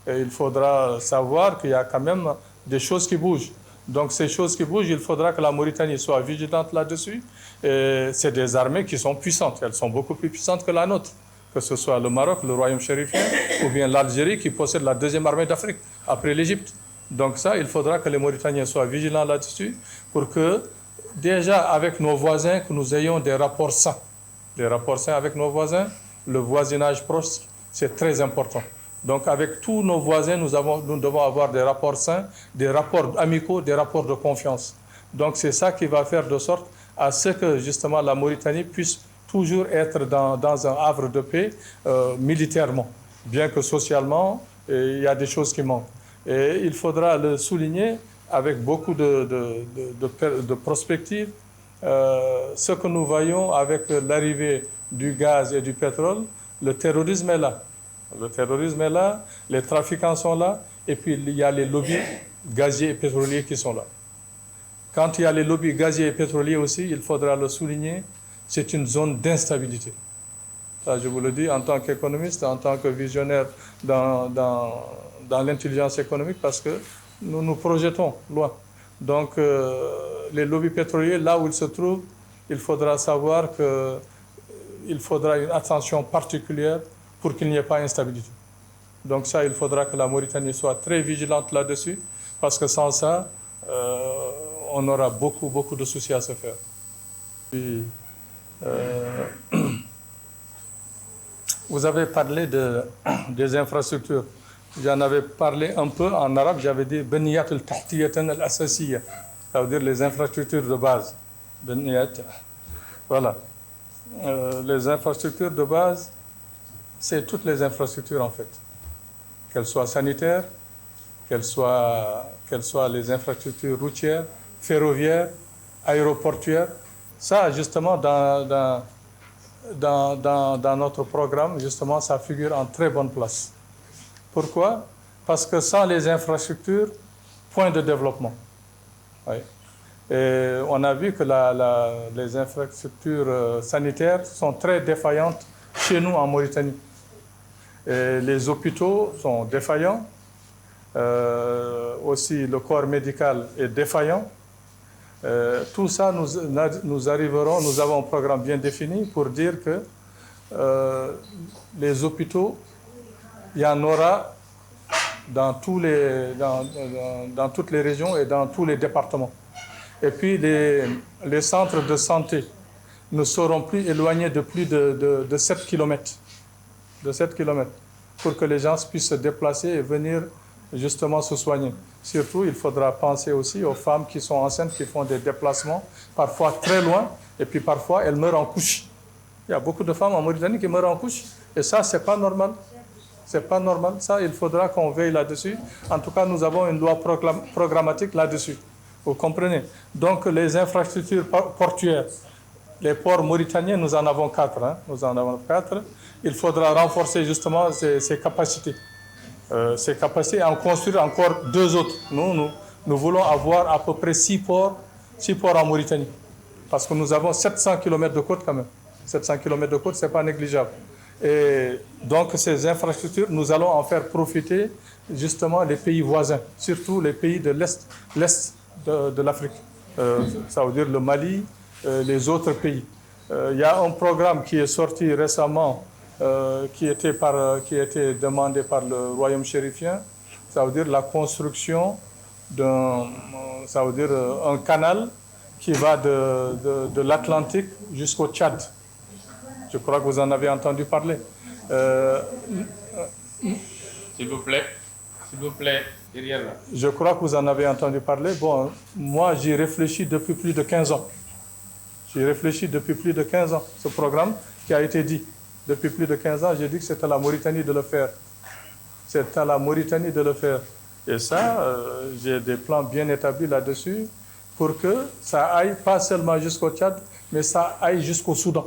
il faudra savoir qu'il y a quand même des choses qui bougent. Donc ces choses qui bougent, il faudra que la Mauritanie soit vigilante là-dessus. C'est des armées qui sont puissantes. Elles sont beaucoup plus puissantes que la nôtre. Que ce soit le Maroc, le Royaume chérifien, ou bien l'Algérie qui possède la deuxième armée d'Afrique, après l'Égypte. Donc ça, il faudra que les Mauritaniens soient vigilants là-dessus pour que, déjà avec nos voisins, que nous ayons des rapports sains. Des rapports sains avec nos voisins, le voisinage proche, c'est très important. Donc avec tous nos voisins, nous devons avoir des rapports sains, des rapports amicaux, des rapports de confiance. Donc c'est ça qui va faire de sorte à ce que justement la Mauritanie puisse toujours être dans un havre de paix militairement, bien que socialement, il y a des choses qui manquent. Et il faudra le souligner avec beaucoup de prospective. Ce que nous voyons avec l'arrivée du gaz et du pétrole, le terrorisme est là. Le terrorisme est là, les trafiquants sont là, et puis il y a les lobbies gaziers et pétroliers qui sont là. Quand il y a les lobbies gaziers et pétroliers aussi, il faudra le souligner, c'est une zone d'instabilité. Ça, je vous le dis en tant qu'économiste, en tant que visionnaire dans l'intelligence économique, parce que nous nous projetons loin. Donc, les lobbies pétroliers, là où ils se trouvent, il faudra savoir qu'il faudra une attention particulière pour qu'il n'y ait pas d'instabilité. Donc ça, il faudra que la Mauritanie soit très vigilante là-dessus, parce que sans ça, on aura beaucoup de soucis à se faire. Puis, vous avez parlé des infrastructures. J'en avais parlé un peu en arabe, j'avais dit « Beniyat al-Tahtiyatan al-Asasiyya », ça veut dire les infrastructures de base. Beniyat, voilà. Les infrastructures de base, c'est toutes les infrastructures en fait. Qu'elles soient sanitaires, qu'elles soient les infrastructures routières, ferroviaires, aéroportuaires. Ça, justement, dans notre programme, justement, ça figure en très bonne place. Pourquoi? Parce que sans les infrastructures, point de développement. Oui. Et on a vu que les infrastructures sanitaires sont très défaillantes chez nous en Mauritanie. Et les hôpitaux sont défaillants. Aussi, le corps médical est défaillant. Tout ça, nous arriverons, nous avons un programme bien défini pour dire que les hôpitaux, il y en aura dans toutes les régions et dans tous les départements. Et puis, les centres de santé ne seront plus éloignés de plus de 7 km. De 7 km, pour que les gens puissent se déplacer et venir justement se soigner. Surtout, il faudra penser aussi aux femmes qui sont enceintes, qui font des déplacements, parfois très loin, et puis parfois elles meurent en couche. Il y a beaucoup de femmes en Mauritanie qui meurent en couche, et ça, c'est pas normal. C'est pas normal. Ça, il faudra qu'on veille là-dessus. En tout cas, nous avons une loi programmatique là-dessus. Vous comprenez? Donc, les infrastructures portuaires, les ports mauritaniens, nous en avons 4. Hein? Nous en avons 4. Il faudra renforcer justement ces capacités. Ces capacités et en construire encore 2 autres. Nous voulons avoir à peu près 6 ports en Mauritanie. Parce que nous avons 700 km de côte quand même. 700 km de côte, ce n'est pas négligeable. Et donc ces infrastructures, nous allons en faire profiter justement les pays voisins, surtout les pays de l'Est de l'Afrique. Ça veut dire le Mali, les autres pays. Il y a un programme qui est sorti récemment qui était demandé par le royaume chérifien, ça veut dire la construction un canal qui va de l'Atlantique jusqu'au Tchad. Je crois que vous en avez entendu parler. S'il vous plaît, derrière là. Je crois que vous en avez entendu parler. Bon, moi, j'y réfléchis depuis plus de 15 ans. J'y réfléchis depuis plus de 15 ans. Ce programme qui a été dit. Depuis plus de 15 ans, j'ai dit que c'est à la Mauritanie de le faire. C'est à la Mauritanie de le faire. Et ça, j'ai des plans bien établis là-dessus pour que ça aille pas seulement jusqu'au Tchad, mais ça aille jusqu'au Soudan.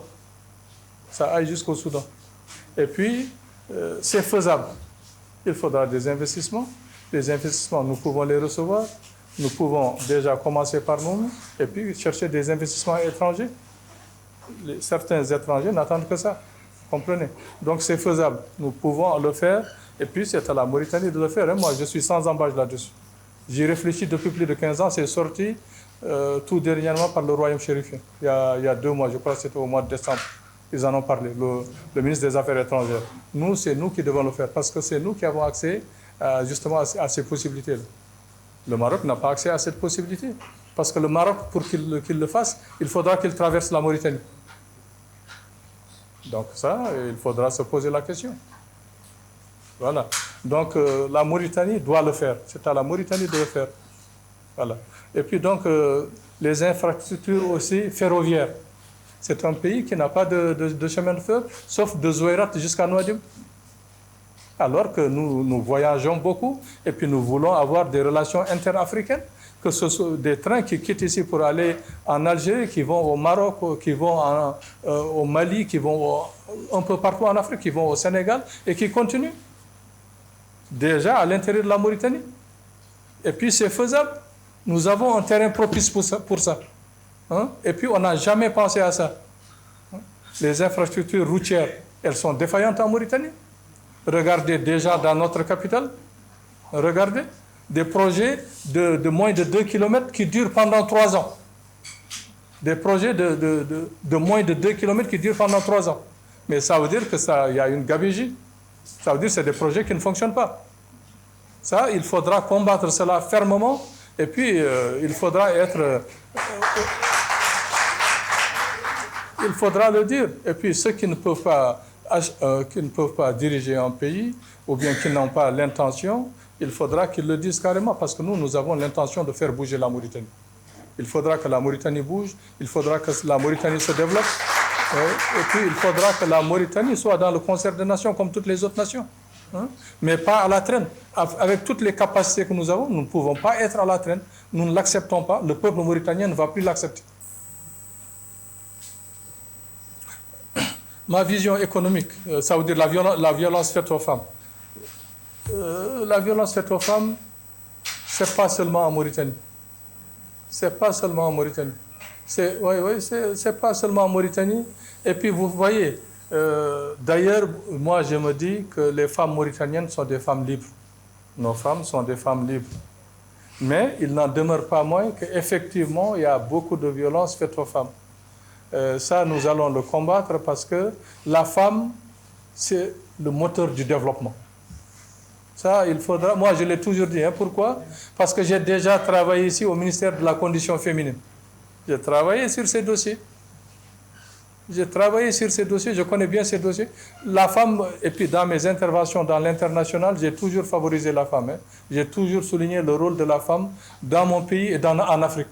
Ça aille jusqu'au Soudan. Et puis, c'est faisable. Il faudra des investissements. Les investissements, nous pouvons les recevoir. Nous pouvons déjà commencer par nous et puis chercher des investissements étrangers. Certains étrangers n'attendent que ça. Comprenez? Donc c'est faisable. Nous pouvons le faire. Et puis c'est à la Mauritanie de le faire. Et moi, je suis sans embâche là-dessus. J'y réfléchis depuis plus de 15 ans. C'est sorti tout dernièrement par le royaume chérifien. Il y a 2 mois, je crois que c'était au mois de décembre. Ils en ont parlé, le ministre des Affaires étrangères. Nous, c'est nous qui devons le faire parce que c'est nous qui avons accès justement à ces possibilités-là. Le Maroc n'a pas accès à cette possibilité. Parce que le Maroc, pour qu'il le fasse, il faudra qu'il traverse la Mauritanie. Donc ça, il faudra se poser la question. Voilà. Donc la Mauritanie doit le faire. C'est à la Mauritanie de le faire. Voilà. Et puis donc, les infrastructures aussi ferroviaires. C'est un pays qui n'a pas de chemin de fer, sauf de Zouairat jusqu'à Nouadhibou. Alors que nous voyageons beaucoup et puis nous voulons avoir des relations interafricaines, que ce soit des trains qui quittent ici pour aller en Algérie, qui vont au Maroc, qui vont au Mali, qui vont un peu partout en Afrique, qui vont au Sénégal et qui continuent déjà à l'intérieur de la Mauritanie. Et puis c'est faisable. Nous avons un terrain propice pour ça. Hein? Et puis on n'a jamais pensé à ça. Les infrastructures routières, elles sont défaillantes en Mauritanie. Regardez déjà dans notre capitale, regardez, des projets de moins de 2 km qui durent pendant 3 ans. Des projets de moins de 2 km qui durent pendant 3 ans. Mais ça veut dire qu'il y a une gabegie. Ça veut dire que c'est des projets qui ne fonctionnent pas. Ça, il faudra combattre cela fermement et puis il faudra il faudra le dire. Et puis ceux qui ne peuvent pas diriger un pays ou bien qui n'ont pas l'intention, il faudra qu'ils le disent carrément parce que nous avons l'intention de faire bouger la Mauritanie. Il faudra que la Mauritanie bouge, il faudra que la Mauritanie se développe et puis il faudra que la Mauritanie soit dans le concert des nations comme toutes les autres nations. Hein? Mais pas à la traîne. Avec toutes les capacités que nous avons, nous ne pouvons pas être à la traîne. Nous ne l'acceptons pas. Le peuple mauritanien ne va plus l'accepter. Ma vision économique, ça veut dire la violence faite aux femmes. La violence faite aux femmes, c'est pas seulement en Mauritanie. C'est pas seulement en Mauritanie. C'est pas seulement en Mauritanie. Et puis vous voyez, d'ailleurs, moi je me dis que les femmes mauritaniennes sont des femmes libres. Nos femmes sont des femmes libres. Mais il n'en demeure pas moins qu'effectivement, il y a beaucoup de violences faites aux femmes. Ça, nous allons le combattre parce que la femme, c'est le moteur du développement. Ça, il faudra... Moi, je l'ai toujours dit. Hein. Pourquoi? Parce que j'ai déjà travaillé ici au ministère de la Condition féminine. J'ai travaillé sur ces dossiers. Je connais bien ces dossiers. La femme, et puis dans mes interventions dans l'international, j'ai toujours favorisé la femme. Hein. J'ai toujours souligné le rôle de la femme dans mon pays et en Afrique.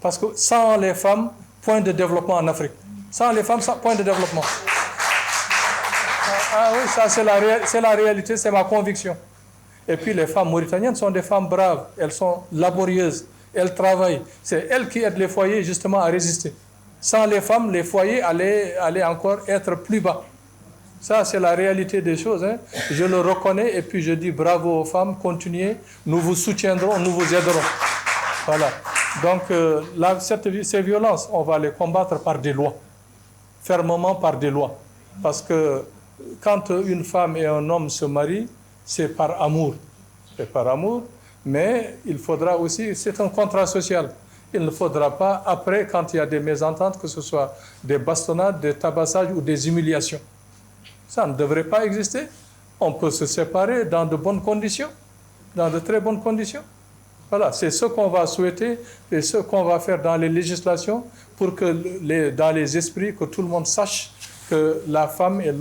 Parce que sans les femmes, point de développement en Afrique. Sans les femmes, point de développement. Ah oui, ça c'est la réalité, c'est ma conviction. Et puis les femmes mauritaniennes sont des femmes braves, elles sont laborieuses, elles travaillent. C'est elles qui aident les foyers justement à résister. Sans les femmes, les foyers allaient encore être plus bas. Ça, c'est la réalité des choses. Hein. Je le reconnais et puis je dis bravo aux femmes, continuez, nous vous soutiendrons, nous vous aiderons. Voilà. Donc, ces violences, on va les combattre par des lois, fermement par des lois. Parce que quand une femme et un homme se marient, c'est par amour. C'est par amour, mais il faudra aussi, c'est un contrat social. Il ne faudra pas, après, quand il y a des mésententes, que ce soit des bastonnades, des tabassages ou des humiliations. Ça ne devrait pas exister. On peut se séparer dans de bonnes conditions, dans de très bonnes conditions. Voilà, c'est ce qu'on va souhaiter et ce qu'on va faire dans les législations pour que dans les esprits, que tout le monde sache que la femme est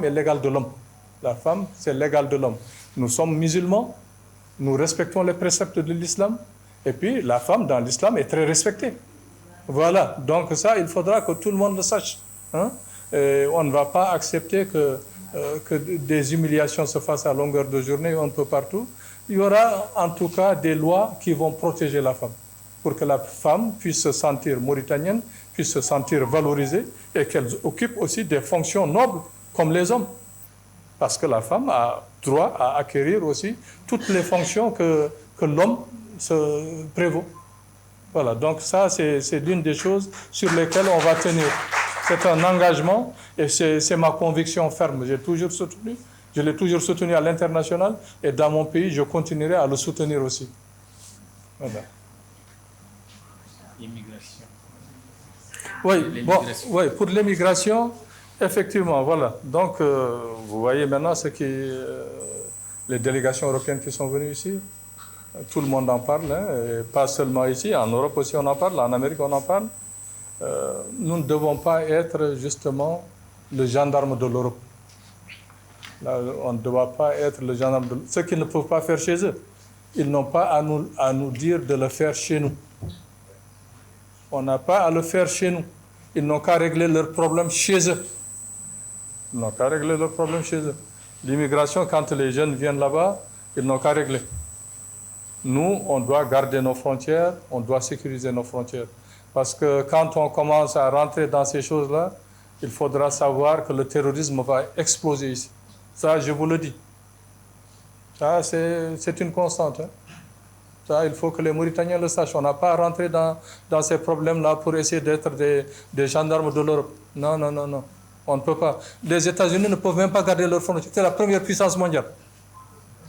l'égale de l'homme. La femme, c'est l'égal de l'homme. Nous sommes musulmans, nous respectons les préceptes de l'islam, et puis la femme dans l'islam est très respectée. Voilà, donc ça, il faudra que tout le monde le sache. Hein? On ne va pas accepter que des humiliations se fassent à longueur de journée, un peu partout. Il y aura en tout cas des lois qui vont protéger la femme, pour que la femme puisse se sentir mauritanienne, puisse se sentir valorisée, et qu'elle occupe aussi des fonctions nobles comme les hommes. Parce que la femme a droit à acquérir aussi toutes les fonctions que l'homme se prévaut. Voilà, donc ça, c'est l'une des choses sur lesquelles on va tenir. C'est un engagement et c'est ma conviction ferme. Je l'ai toujours soutenu à l'international et dans mon pays, je continuerai à le soutenir aussi. Voilà. Immigration. Oui, pour l'immigration, effectivement, voilà. Donc, vous voyez maintenant les délégations européennes qui sont venues ici. Tout le monde en parle, hein, et pas seulement ici, en Europe aussi on en parle, en Amérique on en parle. Nous ne devons pas être justement le gendarme de l'Europe. On ne doit pas être le gendarme de l'Europe. Ce qu'ils ne peuvent pas faire chez eux, ils n'ont pas à nous dire de le faire chez nous. On n'a pas à le faire chez nous. Ils n'ont qu'à régler leurs problèmes chez eux. Ils n'ont qu'à régler leurs problèmes chez eux. L'immigration, quand les jeunes viennent là-bas, ils n'ont qu'à régler. Nous, on doit garder nos frontières, on doit sécuriser nos frontières. Parce que quand on commence à rentrer dans ces choses-là, il faudra savoir que le terrorisme va exploser ici. Ça, je vous le dis. Ça, c'est une constante. Hein. Ça, il faut que les Mauritaniens le sachent. On n'a pas à rentrer dans ces problèmes-là pour essayer d'être des gendarmes de l'Europe. Non, non, non, non. On ne peut pas. Les États-Unis ne peuvent même pas garder leurs frontières. C'est la première puissance mondiale.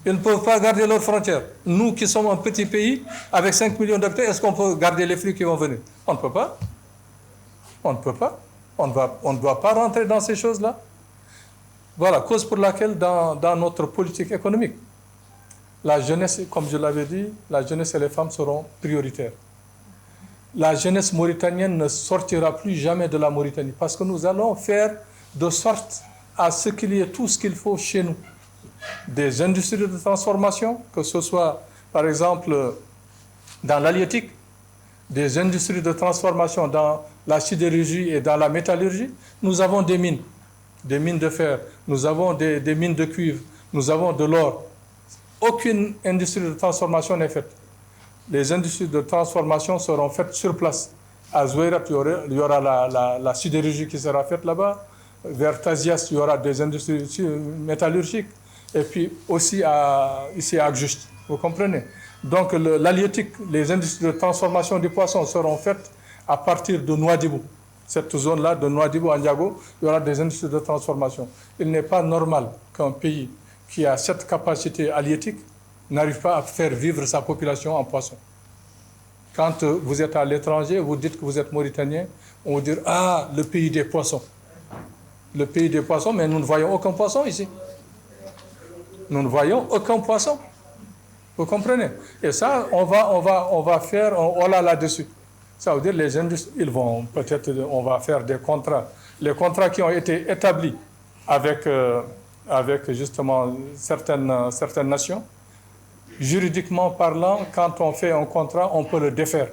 Ils ne peuvent pas garder leurs frontières. Nous qui sommes un petit pays, avec 5 millions d'habitants, est-ce qu'on peut garder les flux qui vont venir? On ne peut pas. On ne peut pas. On ne doit pas rentrer dans ces choses-là. Voilà, cause pour laquelle dans notre politique économique, la jeunesse, comme je l'avais dit, la jeunesse et les femmes seront prioritaires. La jeunesse mauritanienne ne sortira plus jamais de la Mauritanie parce que nous allons faire de sorte à ce qu'il y ait tout ce qu'il faut chez nous. Des industries de transformation, que ce soit par exemple dans l'halieutique, des industries de transformation dans la sidérurgie et dans la métallurgie. Nous avons des mines de fer, nous avons des mines de cuivre, nous avons de l'or. Aucune industrie de transformation n'est faite. Les industries de transformation seront faites sur place. À Zouairat, il y aura la sidérurgie qui sera faite là-bas. Vers Tazias, il y aura des industries métallurgiques. Et puis aussi ici à Agjust. Vous comprenez? Donc l'halieutique, les industries de transformation du poisson seront faites à partir de Nouadhibou. Cette zone-là, de Nouadhibou à Ndiago, il y aura des industries de transformation. Il n'est pas normal qu'un pays qui a cette capacité halieutique n'arrive pas à faire vivre sa population en poisson. Quand vous êtes à l'étranger, vous dites que vous êtes mauritanien, on vous dit « Ah, le pays des poissons ». Le pays des poissons, mais nous ne voyons aucun poisson ici. Nous ne voyons aucun poisson. Vous comprenez? Et ça, on va faire un holà là-dessus. Ça veut dire les industries, ils vont peut-être, on va faire des contrats. Les contrats qui ont été établis avec justement certaines nations, juridiquement parlant, quand on fait un contrat, on peut le défaire.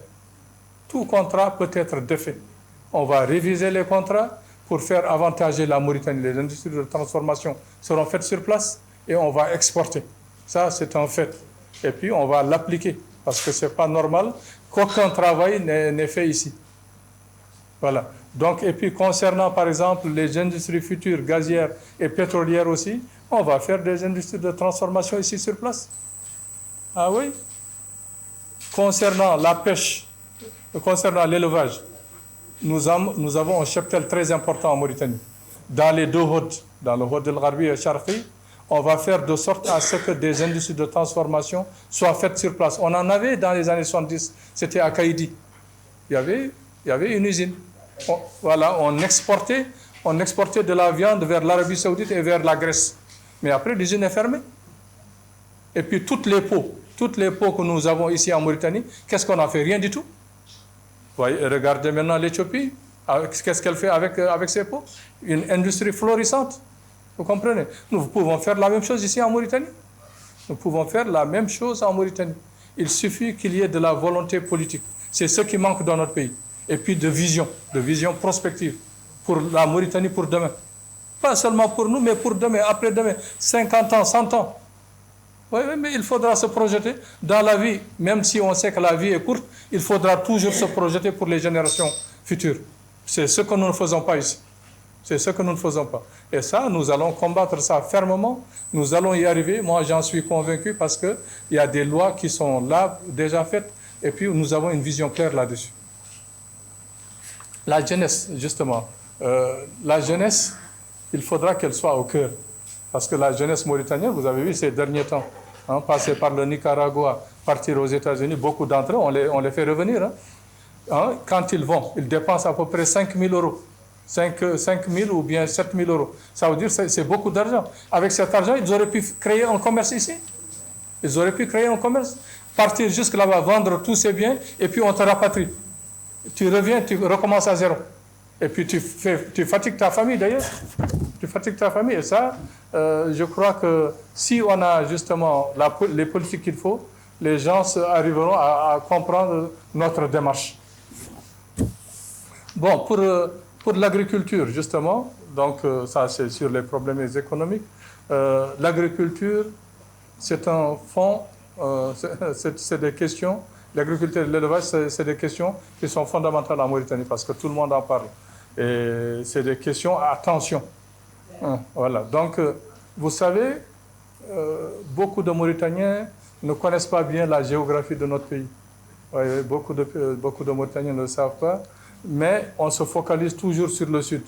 Tout contrat peut être défait. On va réviser les contrats pour faire avantager la Mauritanie. Les industries de transformation seront faites sur place et on va exporter. Ça, c'est un fait. Et puis, on va l'appliquer parce que ce n'est pas normal qu'aucun travail n'est fait ici. Voilà. Donc, et puis, concernant, par exemple, les industries futures, gazières et pétrolières aussi, on va faire des industries de transformation ici sur place. Ah oui? Concernant la pêche, concernant l'élevage, nous avons un cheptel très important en Mauritanie. Dans les deux Hauts, dans le Haut El Gharbi et Charqi, on va faire de sorte à ce que des industries de transformation soient faites sur place. On en avait dans les années 70, c'était à Kaïdi. Il y avait une usine. On exportait de la viande vers l'Arabie Saoudite et vers la Grèce. Mais après, l'usine est fermée. Et puis toutes les pots que nous avons ici en Mauritanie, qu'est-ce qu'on a fait? Rien du tout. Voyez, regardez maintenant l'Éthiopie. Qu'est-ce qu'elle fait avec ses pots? Une industrie florissante. Vous comprenez? Nous pouvons faire la même chose ici en Mauritanie. Nous pouvons faire la même chose en Mauritanie. Il suffit qu'il y ait de la volonté politique. C'est ce qui manque dans notre pays. Et puis de vision prospective pour la Mauritanie, pour demain. Pas seulement pour nous, mais pour demain, après-demain, 50 ans, 100 ans. Oui, mais il faudra se projeter dans la vie. Même si on sait que la vie est courte, il faudra toujours se projeter pour les générations futures. C'est ce que nous ne faisons pas ici. C'est ce que nous ne faisons pas. Et ça, nous allons combattre ça fermement. Nous allons y arriver. Moi, j'en suis convaincu parce qu'il y a des lois qui sont là, déjà faites. Et puis, nous avons une vision claire là-dessus. La jeunesse, justement. La jeunesse, il faudra qu'elle soit au cœur. Parce que la jeunesse mauritanienne, vous avez vu ces derniers temps, passer par le Nicaragua, partir aux États-Unis, beaucoup d'entre eux, on les fait revenir. Quand ils vont, ils dépensent à peu près 5 000 euros. 5 000 ou bien 7 000 euros. Ça veut dire que c'est beaucoup d'argent. Avec cet argent, ils auraient pu créer un commerce ici. Ils auraient pu créer un commerce. Partir jusque là-bas, vendre tous ces biens, et puis on te rapatrie. Tu reviens, tu recommences à zéro. Et puis tu fatigues ta famille d'ailleurs. Tu fatigues ta famille. Et ça, je crois que si on a justement les politiques qu'il faut, les gens arriveront à comprendre notre démarche. Bon, pour l'agriculture, justement, donc ça c'est sur les problèmes économiques, l'agriculture, c'est un fond, c'est des questions, l'agriculture et l'élevage, c'est des questions qui sont fondamentales en Mauritanie parce que tout le monde en parle. Et c'est des questions à tension. Voilà, donc vous savez, beaucoup de Mauritaniens ne connaissent pas bien la géographie de notre pays. Ouais, beaucoup de Mauritaniens ne le savent pas, mais on se focalise toujours sur le sud.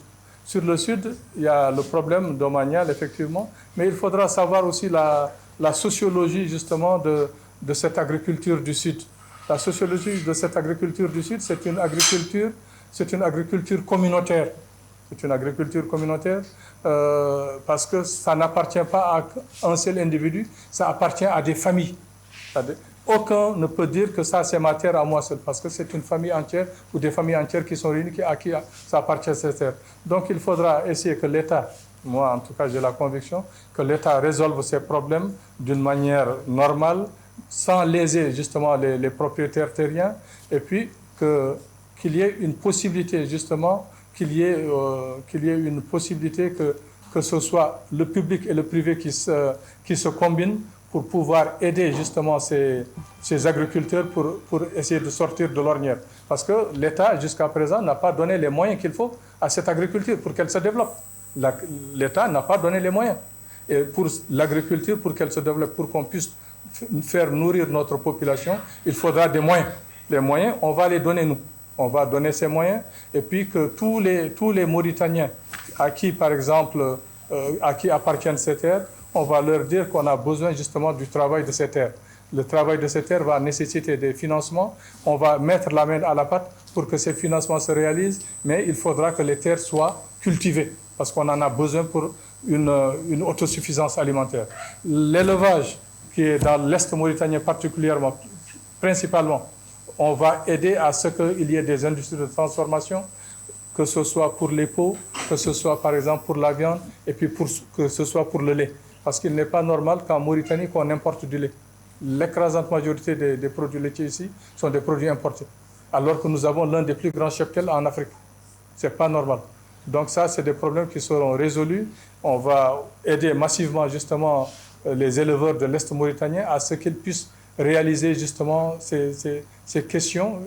Sur le sud, il y a le problème domanial, effectivement, mais il faudra savoir aussi la sociologie, justement, de cette agriculture du sud. La sociologie de cette agriculture du sud, c'est une agriculture communautaire. C'est une agriculture communautaire parce que ça n'appartient pas à un seul individu, ça appartient à des familles. Aucun ne peut dire que ça c'est ma terre à moi seul, parce que c'est une famille entière ou des familles entières qui sont réunies à qui ça appartient cette terre. Donc il faudra essayer que l'État, moi en tout cas j'ai la conviction, que l'État résolve ces problèmes d'une manière normale, sans léser justement les propriétaires terriens, et puis qu'il y ait une possibilité justement, qu'il y ait une possibilité que ce soit le public et le privé qui se combinent pour pouvoir aider justement ces agriculteurs pour essayer de sortir de l'ornière. Parce que l'État, jusqu'à présent, n'a pas donné les moyens qu'il faut à cette agriculture pour qu'elle se développe. L'État n'a pas donné les moyens. Et pour l'agriculture, pour qu'elle se développe, pour qu'on puisse faire nourrir notre population, il faudra des moyens. Les moyens, on va les donner nous. On va donner ces moyens et puis que tous les Mauritaniens à qui, par exemple, à qui appartiennent ces terres, on va leur dire qu'on a besoin justement du travail de ces terres. Le travail de ces terres va nécessiter des financements. On va mettre la main à la pâte pour que ces financements se réalisent, mais il faudra que les terres soient cultivées parce qu'on en a besoin pour une autosuffisance alimentaire. L'élevage, qui est dans l'Est mauritanien particulièrement, principalement, on va aider à ce qu'il y ait des industries de transformation, que ce soit pour les peaux, que ce soit par exemple pour la viande, et puis que ce soit pour le lait. Parce qu'il n'est pas normal qu'en Mauritanie, qu'on importe du lait. L'écrasante majorité des produits laitiers ici sont des produits importés, alors que nous avons l'un des plus grands cheptels en Afrique. Ce n'est pas normal. Donc ça, c'est des problèmes qui seront résolus. On va aider massivement justement les éleveurs de l'Est mauritanien à ce qu'ils puissent réaliser justement ces questions,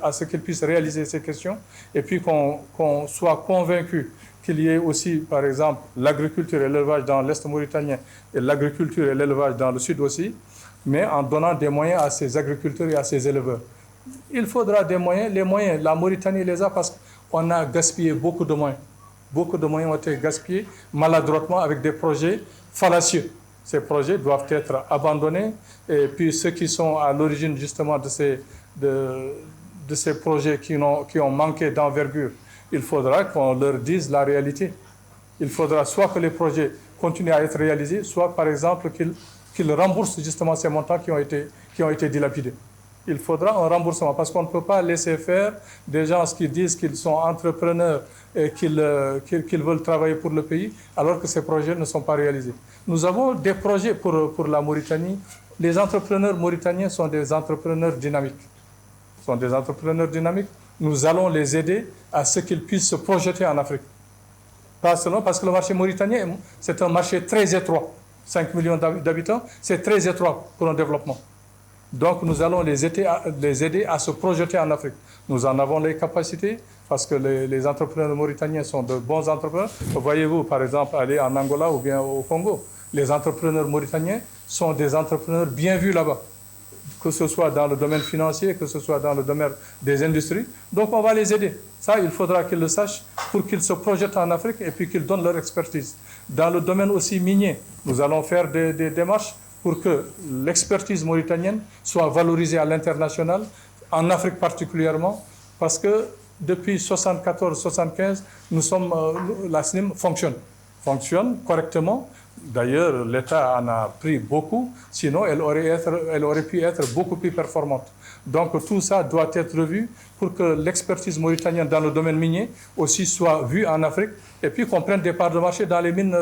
à ce qu'ils puissent réaliser ces questions, et puis qu'on soit convaincu qu'il y ait aussi, par exemple, l'agriculture et l'élevage dans l'Est mauritanien et l'agriculture et l'élevage dans le Sud aussi, mais en donnant des moyens à ces agriculteurs et à ces éleveurs. Il faudra des moyens. Les moyens, la Mauritanie les a parce qu'on a gaspillé beaucoup de moyens. Beaucoup de moyens ont été gaspillés maladroitement avec des projets fallacieux. Ces projets doivent être abandonnés et puis ceux qui sont à l'origine justement de ces projets qui ont manqué d'envergure, il faudra qu'on leur dise la réalité. Il faudra soit que les projets continuent à être réalisés, soit par exemple qu'ils remboursent justement ces montants qui ont été dilapidés. Il faudra un remboursement parce qu'on ne peut pas laisser faire des gens qui disent qu'ils sont entrepreneurs et qu'ils veulent travailler pour le pays alors que ces projets ne sont pas réalisés. Nous avons des projets pour la Mauritanie. Les entrepreneurs mauritaniens sont des entrepreneurs dynamiques. Nous allons les aider à ce qu'ils puissent se projeter en Afrique. Pas seulement parce que le marché mauritanien, c'est un marché très étroit. 5 millions d'habitants, c'est très étroit pour un développement. Donc nous allons les aider à se projeter en Afrique. Nous en avons les capacités parce que les entrepreneurs mauritaniens sont de bons entrepreneurs. Voyez-vous, par exemple, aller en Angola ou bien au Congo. Les entrepreneurs mauritaniens sont des entrepreneurs bien vus là-bas, que ce soit dans le domaine financier, que ce soit dans le domaine des industries. Donc on va les aider. Ça, il faudra qu'ils le sachent pour qu'ils se projettent en Afrique et puis qu'ils donnent leur expertise. Dans le domaine aussi minier, nous allons faire des démarches pour que l'expertise mauritanienne soit valorisée à l'international, en Afrique particulièrement, parce que depuis 1974-1975, la SNIM fonctionne correctement. D'ailleurs, l'État en a pris beaucoup, sinon elle aurait pu être beaucoup plus performante. Donc tout ça doit être revu pour que l'expertise mauritanienne dans le domaine minier aussi soit vue en Afrique et puis qu'on prenne des parts de marché dans les mines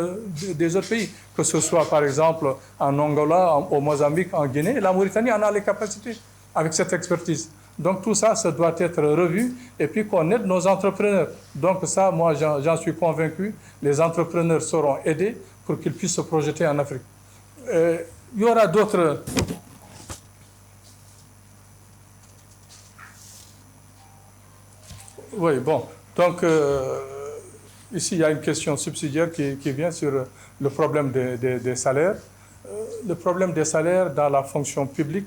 des autres pays, que ce soit par exemple en Angola, au Mozambique, en Guinée. La Mauritanie en a les capacités avec cette expertise. Donc tout ça, ça doit être revu et puis qu'on aide nos entrepreneurs. Donc ça, moi, j'en suis convaincu. Les entrepreneurs seront aidés pour qu'ils puissent se projeter en Afrique. Il y aura d'autres... Oui, bon. Donc, ici, il y a une question subsidiaire qui vient sur le problème des salaires. Le problème des salaires dans la fonction publique,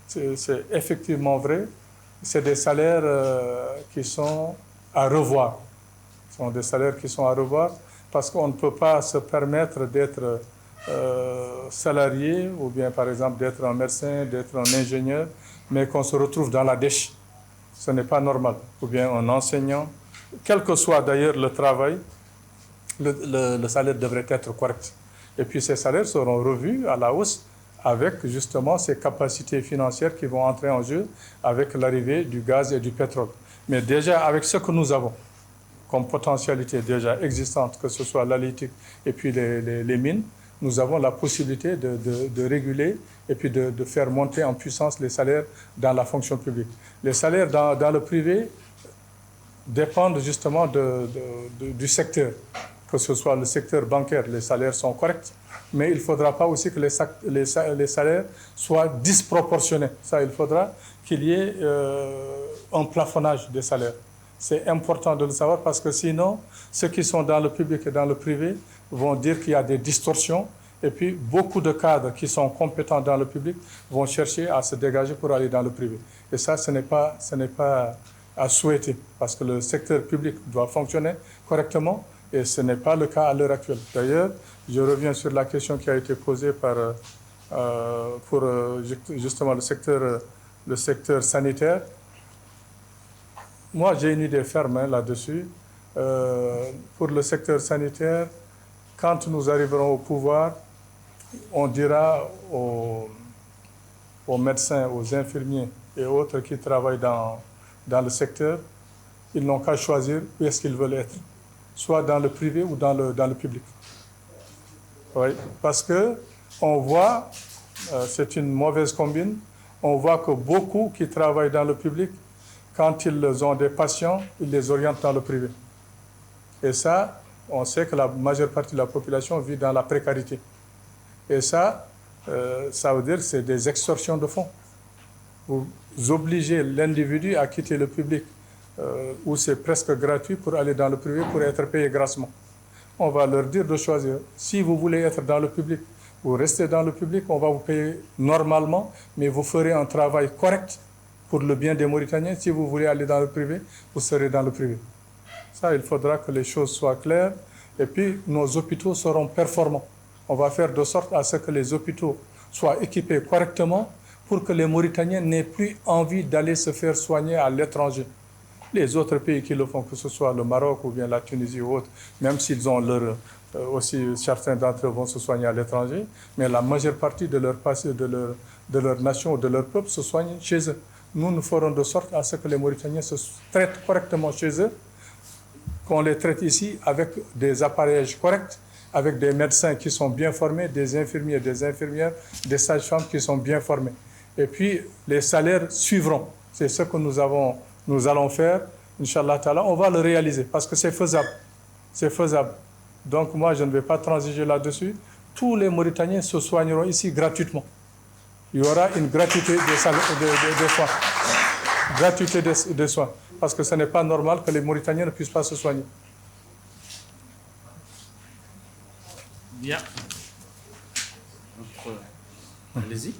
c'est effectivement vrai. C'est des salaires qui sont à revoir. Ce sont des salaires qui sont à revoir parce qu'on ne peut pas se permettre d'être salarié ou bien, par exemple, d'être un médecin, d'être un ingénieur, mais qu'on se retrouve dans la dèche. Ce n'est pas normal. Ou bien un enseignant. Quel que soit d'ailleurs le travail, le salaire devrait être correct. Et puis ces salaires seront revus à la hausse avec justement ces capacités financières qui vont entrer en jeu avec l'arrivée du gaz et du pétrole. Mais déjà avec ce que nous avons comme potentialité déjà existante, que ce soit l'halieutique et puis les mines, nous avons la possibilité de réguler et puis de faire monter en puissance les salaires dans la fonction publique. Les salaires dans le privé dépendent justement du secteur. Que ce soit le secteur bancaire, les salaires sont corrects, mais il ne faudra pas aussi que les salaires soient disproportionnés. Ça, il faudra qu'il y ait un plafonnage des salaires. C'est important de le savoir parce que sinon, ceux qui sont dans le public et dans le privé vont dire qu'il y a des distorsions et puis beaucoup de cadres qui sont compétents dans le public vont chercher à se dégager pour aller dans le privé. Et ça, ce n'est pas à souhaiter parce que le secteur public doit fonctionner correctement et ce n'est pas le cas à l'heure actuelle. D'ailleurs, je reviens sur la question qui a été posée pour justement le secteur sanitaire. Moi, j'ai une idée ferme là-dessus. Pour le secteur sanitaire, quand nous arriverons au pouvoir, on dira aux médecins, aux infirmiers et autres qui travaillent dans le secteur, ils n'ont qu'à choisir où est-ce qu'ils veulent être, soit dans le privé ou dans le public. Oui, parce qu'on voit, c'est une mauvaise combine, on voit que beaucoup qui travaillent dans le public, quand ils ont des patients, ils les orientent dans le privé. Et ça, on sait que la majeure partie de la population vit dans la précarité. Et ça veut dire que c'est des extorsions de fonds. Vous obligez l'individu à quitter le public, où c'est presque gratuit, pour aller dans le privé, pour être payé grassement. On va leur dire de choisir. Si vous voulez être dans le public, vous restez dans le public, on va vous payer normalement, mais vous ferez un travail correct pour le bien des Mauritaniens. Si vous voulez aller dans le privé, vous serez dans le privé. Ça, il faudra que les choses soient claires. Et puis, nos hôpitaux seront performants. On va faire de sorte à ce que les hôpitaux soient équipés correctement pour que les Mauritaniens n'aient plus envie d'aller se faire soigner à l'étranger. Les autres pays qui le font, que ce soit le Maroc ou bien la Tunisie ou autre, même s'ils ont aussi certains d'entre eux vont se soigner à l'étranger, mais la majeure partie de leur nation ou de leur peuple se soigne chez eux. Nous ferons de sorte à ce que les Mauritaniens se traitent correctement chez eux, qu'on les traite ici avec des appareillages corrects, avec des médecins qui sont bien formés, des infirmiers, des infirmières, des sages-femmes qui sont bien formés. Et puis, les salaires suivront. C'est ce que nous allons faire. Inch'Allah Ta'ala, on va le réaliser parce que c'est faisable. C'est faisable. Donc, moi, je ne vais pas transiger là-dessus. Tous les Mauritaniens se soigneront ici gratuitement. Il y aura une gratuité des soins. Gratuité des soins. Parce que ce n'est pas normal que les Mauritaniens ne puissent pas se soigner. Bien. Allez-y.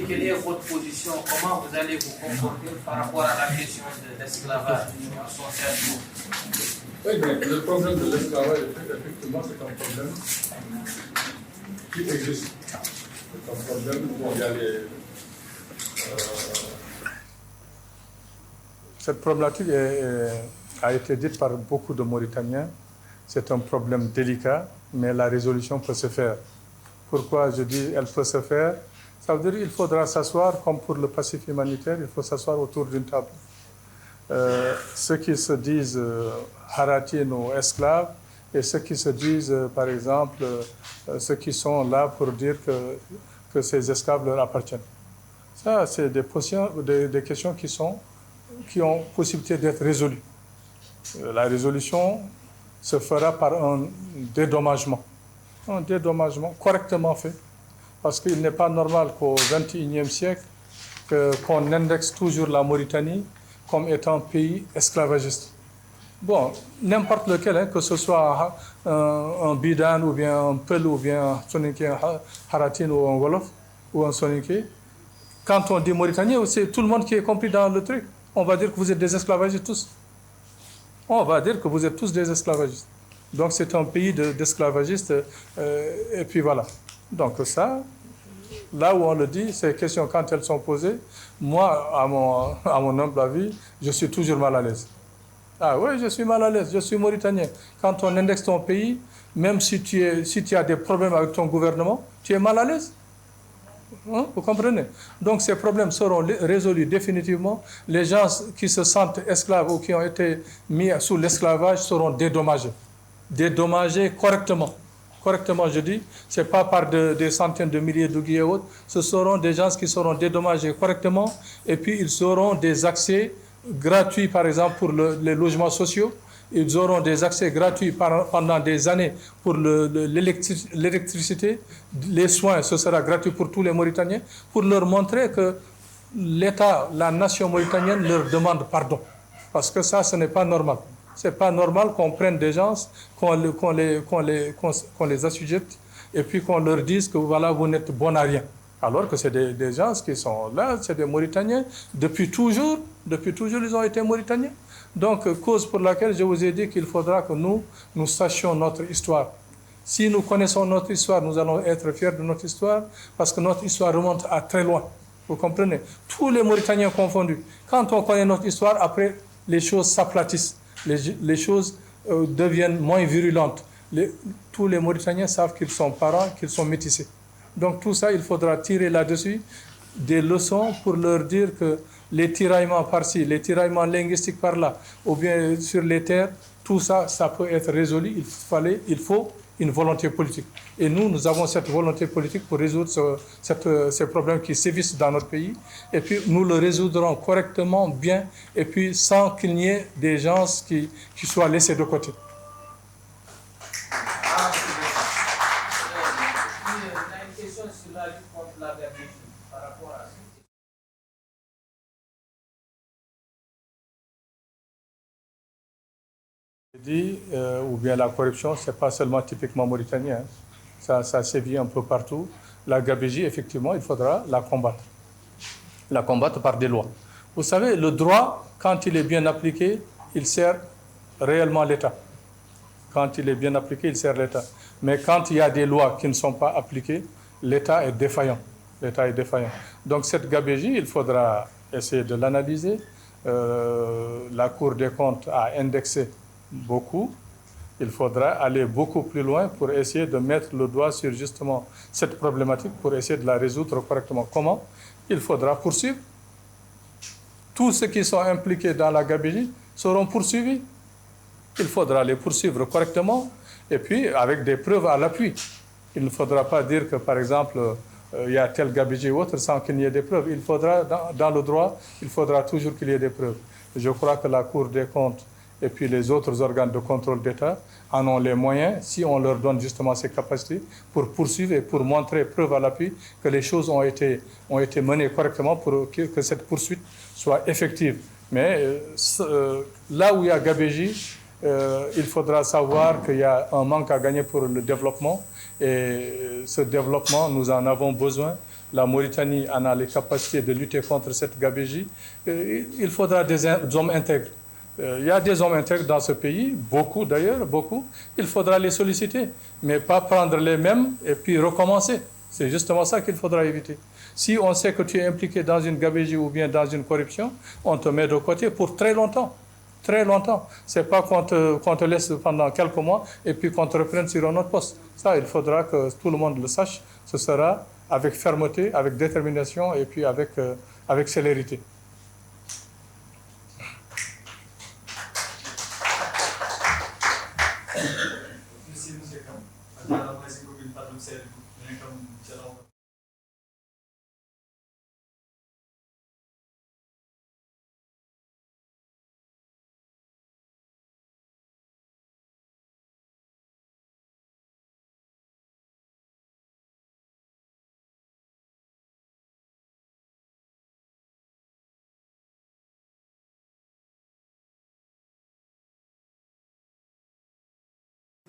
Quelle est votre position? Comment vous allez vous comporter par rapport à la question de l'esclavage associatif? Oui, mais le problème de l'esclavage, effectivement, c'est un problème qui existe. C'est un problème où il y a cette problématique a été dite par beaucoup de Mauritaniens. C'est un problème délicat, mais la résolution peut se faire. Pourquoi je dis elle peut se faire? Ça veut dire qu'il faudra s'asseoir, comme pour le passif humanitaire, il faut s'asseoir autour d'une table. Ceux qui se disent haratines ou esclaves, et ceux qui se disent, par exemple, ceux qui sont là pour dire que ces esclaves leur appartiennent. Ça, c'est des questions qui ont possibilité d'être résolues. La résolution se fera par un dédommagement correctement fait, parce qu'il n'est pas normal qu'au XXIe siècle, qu'on indexe toujours la Mauritanie comme étant pays esclavagiste. Bon, n'importe lequel, que ce soit un Bidan ou bien un Peul ou bien un Soninké, un Haratine ou un Wolof ou un Soninké, quand on dit Mauritanien, c'est tout le monde qui est compris dans le truc. On va dire que vous êtes des esclavagistes tous. On va dire que vous êtes tous des esclavagistes. Donc c'est un pays d'esclavagistes, et puis voilà. Donc ça, là où on le dit, ces questions, quand elles sont posées, moi, à mon humble avis, je suis toujours mal à l'aise. Ah oui, je suis mal à l'aise, je suis mauritanien. Quand on indexe ton pays, même si tu as des problèmes avec ton gouvernement, tu es mal à l'aise. Hein, vous comprenez? Donc ces problèmes seront résolus définitivement. Les gens qui se sentent esclaves ou qui ont été mis sous l'esclavage seront dédommagés. Dédommagés correctement. Correctement, je dis, ce n'est pas par des centaines de milliers de guillemets et autres, ce seront des gens qui seront dédommagés correctement et puis ils auront des accès gratuits, par exemple, pour les logements sociaux. Ils auront des accès gratuits pendant des années pour l'électricité, les soins, ce sera gratuit pour tous les Mauritaniens, pour leur montrer que l'État, la nation mauritanienne leur demande pardon. Parce que ça, ce n'est pas normal. Ce n'est pas normal qu'on prenne des gens, qu'on les assujette et puis qu'on leur dise que voilà, vous n'êtes bon à rien. Alors que c'est des gens qui sont là, c'est des Mauritaniens. Depuis toujours, ils ont été Mauritaniens. Donc, cause pour laquelle je vous ai dit qu'il faudra que nous sachions notre histoire. Si nous connaissons notre histoire, nous allons être fiers de notre histoire parce que notre histoire remonte à très loin. Vous comprenez? Tous les Mauritaniens confondus. Quand on connaît notre histoire, après, les choses s'aplatissent. Les choses deviennent moins virulentes. Tous les Mauritaniens savent qu'ils sont parents, qu'ils sont métissés. Donc tout ça, il faudra tirer là-dessus des leçons pour leur dire que les tiraillements par-ci, les tiraillements linguistiques par-là, ou bien sur les terres, tout ça, ça peut être résolu. Il faut une volonté politique. Et nous avons cette volonté politique pour résoudre ces problèmes qui sévissent dans notre pays. Et puis, nous le résoudrons correctement, bien, et puis sans qu'il n'y ait des gens qui soient laissés de côté. Ou bien la corruption, ce n'est pas seulement typiquement mauritanien. Ça sévit un peu partout. La gabégie, effectivement, il faudra la combattre. La combattre par des lois. Vous savez, le droit, quand il est bien appliqué, il sert réellement l'État. Quand il est bien appliqué, il sert l'État. Mais quand il y a des lois qui ne sont pas appliquées, l'État est défaillant. L'État est défaillant. Donc cette gabégie, il faudra essayer de l'analyser. La Cour des comptes a indexé beaucoup. Il faudra aller beaucoup plus loin pour essayer de mettre le doigt sur justement cette problématique, pour essayer de la résoudre correctement. Comment? Il faudra poursuivre. Tous ceux qui sont impliqués dans la gabégie seront poursuivis. Il faudra les poursuivre correctement et puis avec des preuves à l'appui. Il ne faudra pas dire que, par exemple, il y a tel gabégie ou autre sans qu'il n'y ait des preuves. Il faudra, dans le droit, il faudra toujours qu'il y ait des preuves. Je crois que la Cour des comptes et puis les autres organes de contrôle d'État en ont les moyens, si on leur donne justement ces capacités, pour poursuivre et pour montrer, preuve à l'appui, que les choses ont été menées correctement pour que cette poursuite soit effective. Mais là où il y a gabégie, il faudra savoir qu'il y a un manque à gagner pour le développement. Et ce développement, nous en avons besoin. La Mauritanie en a les capacités de lutter contre cette gabégie. Il faudra des hommes intègres. Il y a des hommes intègres dans ce pays, beaucoup d'ailleurs, beaucoup. Il faudra les solliciter, mais pas prendre les mêmes et puis recommencer. C'est justement ça qu'il faudra éviter. Si on sait que tu es impliqué dans une gabégie ou bien dans une corruption, on te met de côté pour très longtemps. Très longtemps. Ce n'est pas qu'on te laisse pendant quelques mois et puis qu'on te reprenne sur un autre poste. Ça, il faudra que tout le monde le sache. Ce sera avec fermeté, avec détermination et puis avec célérité.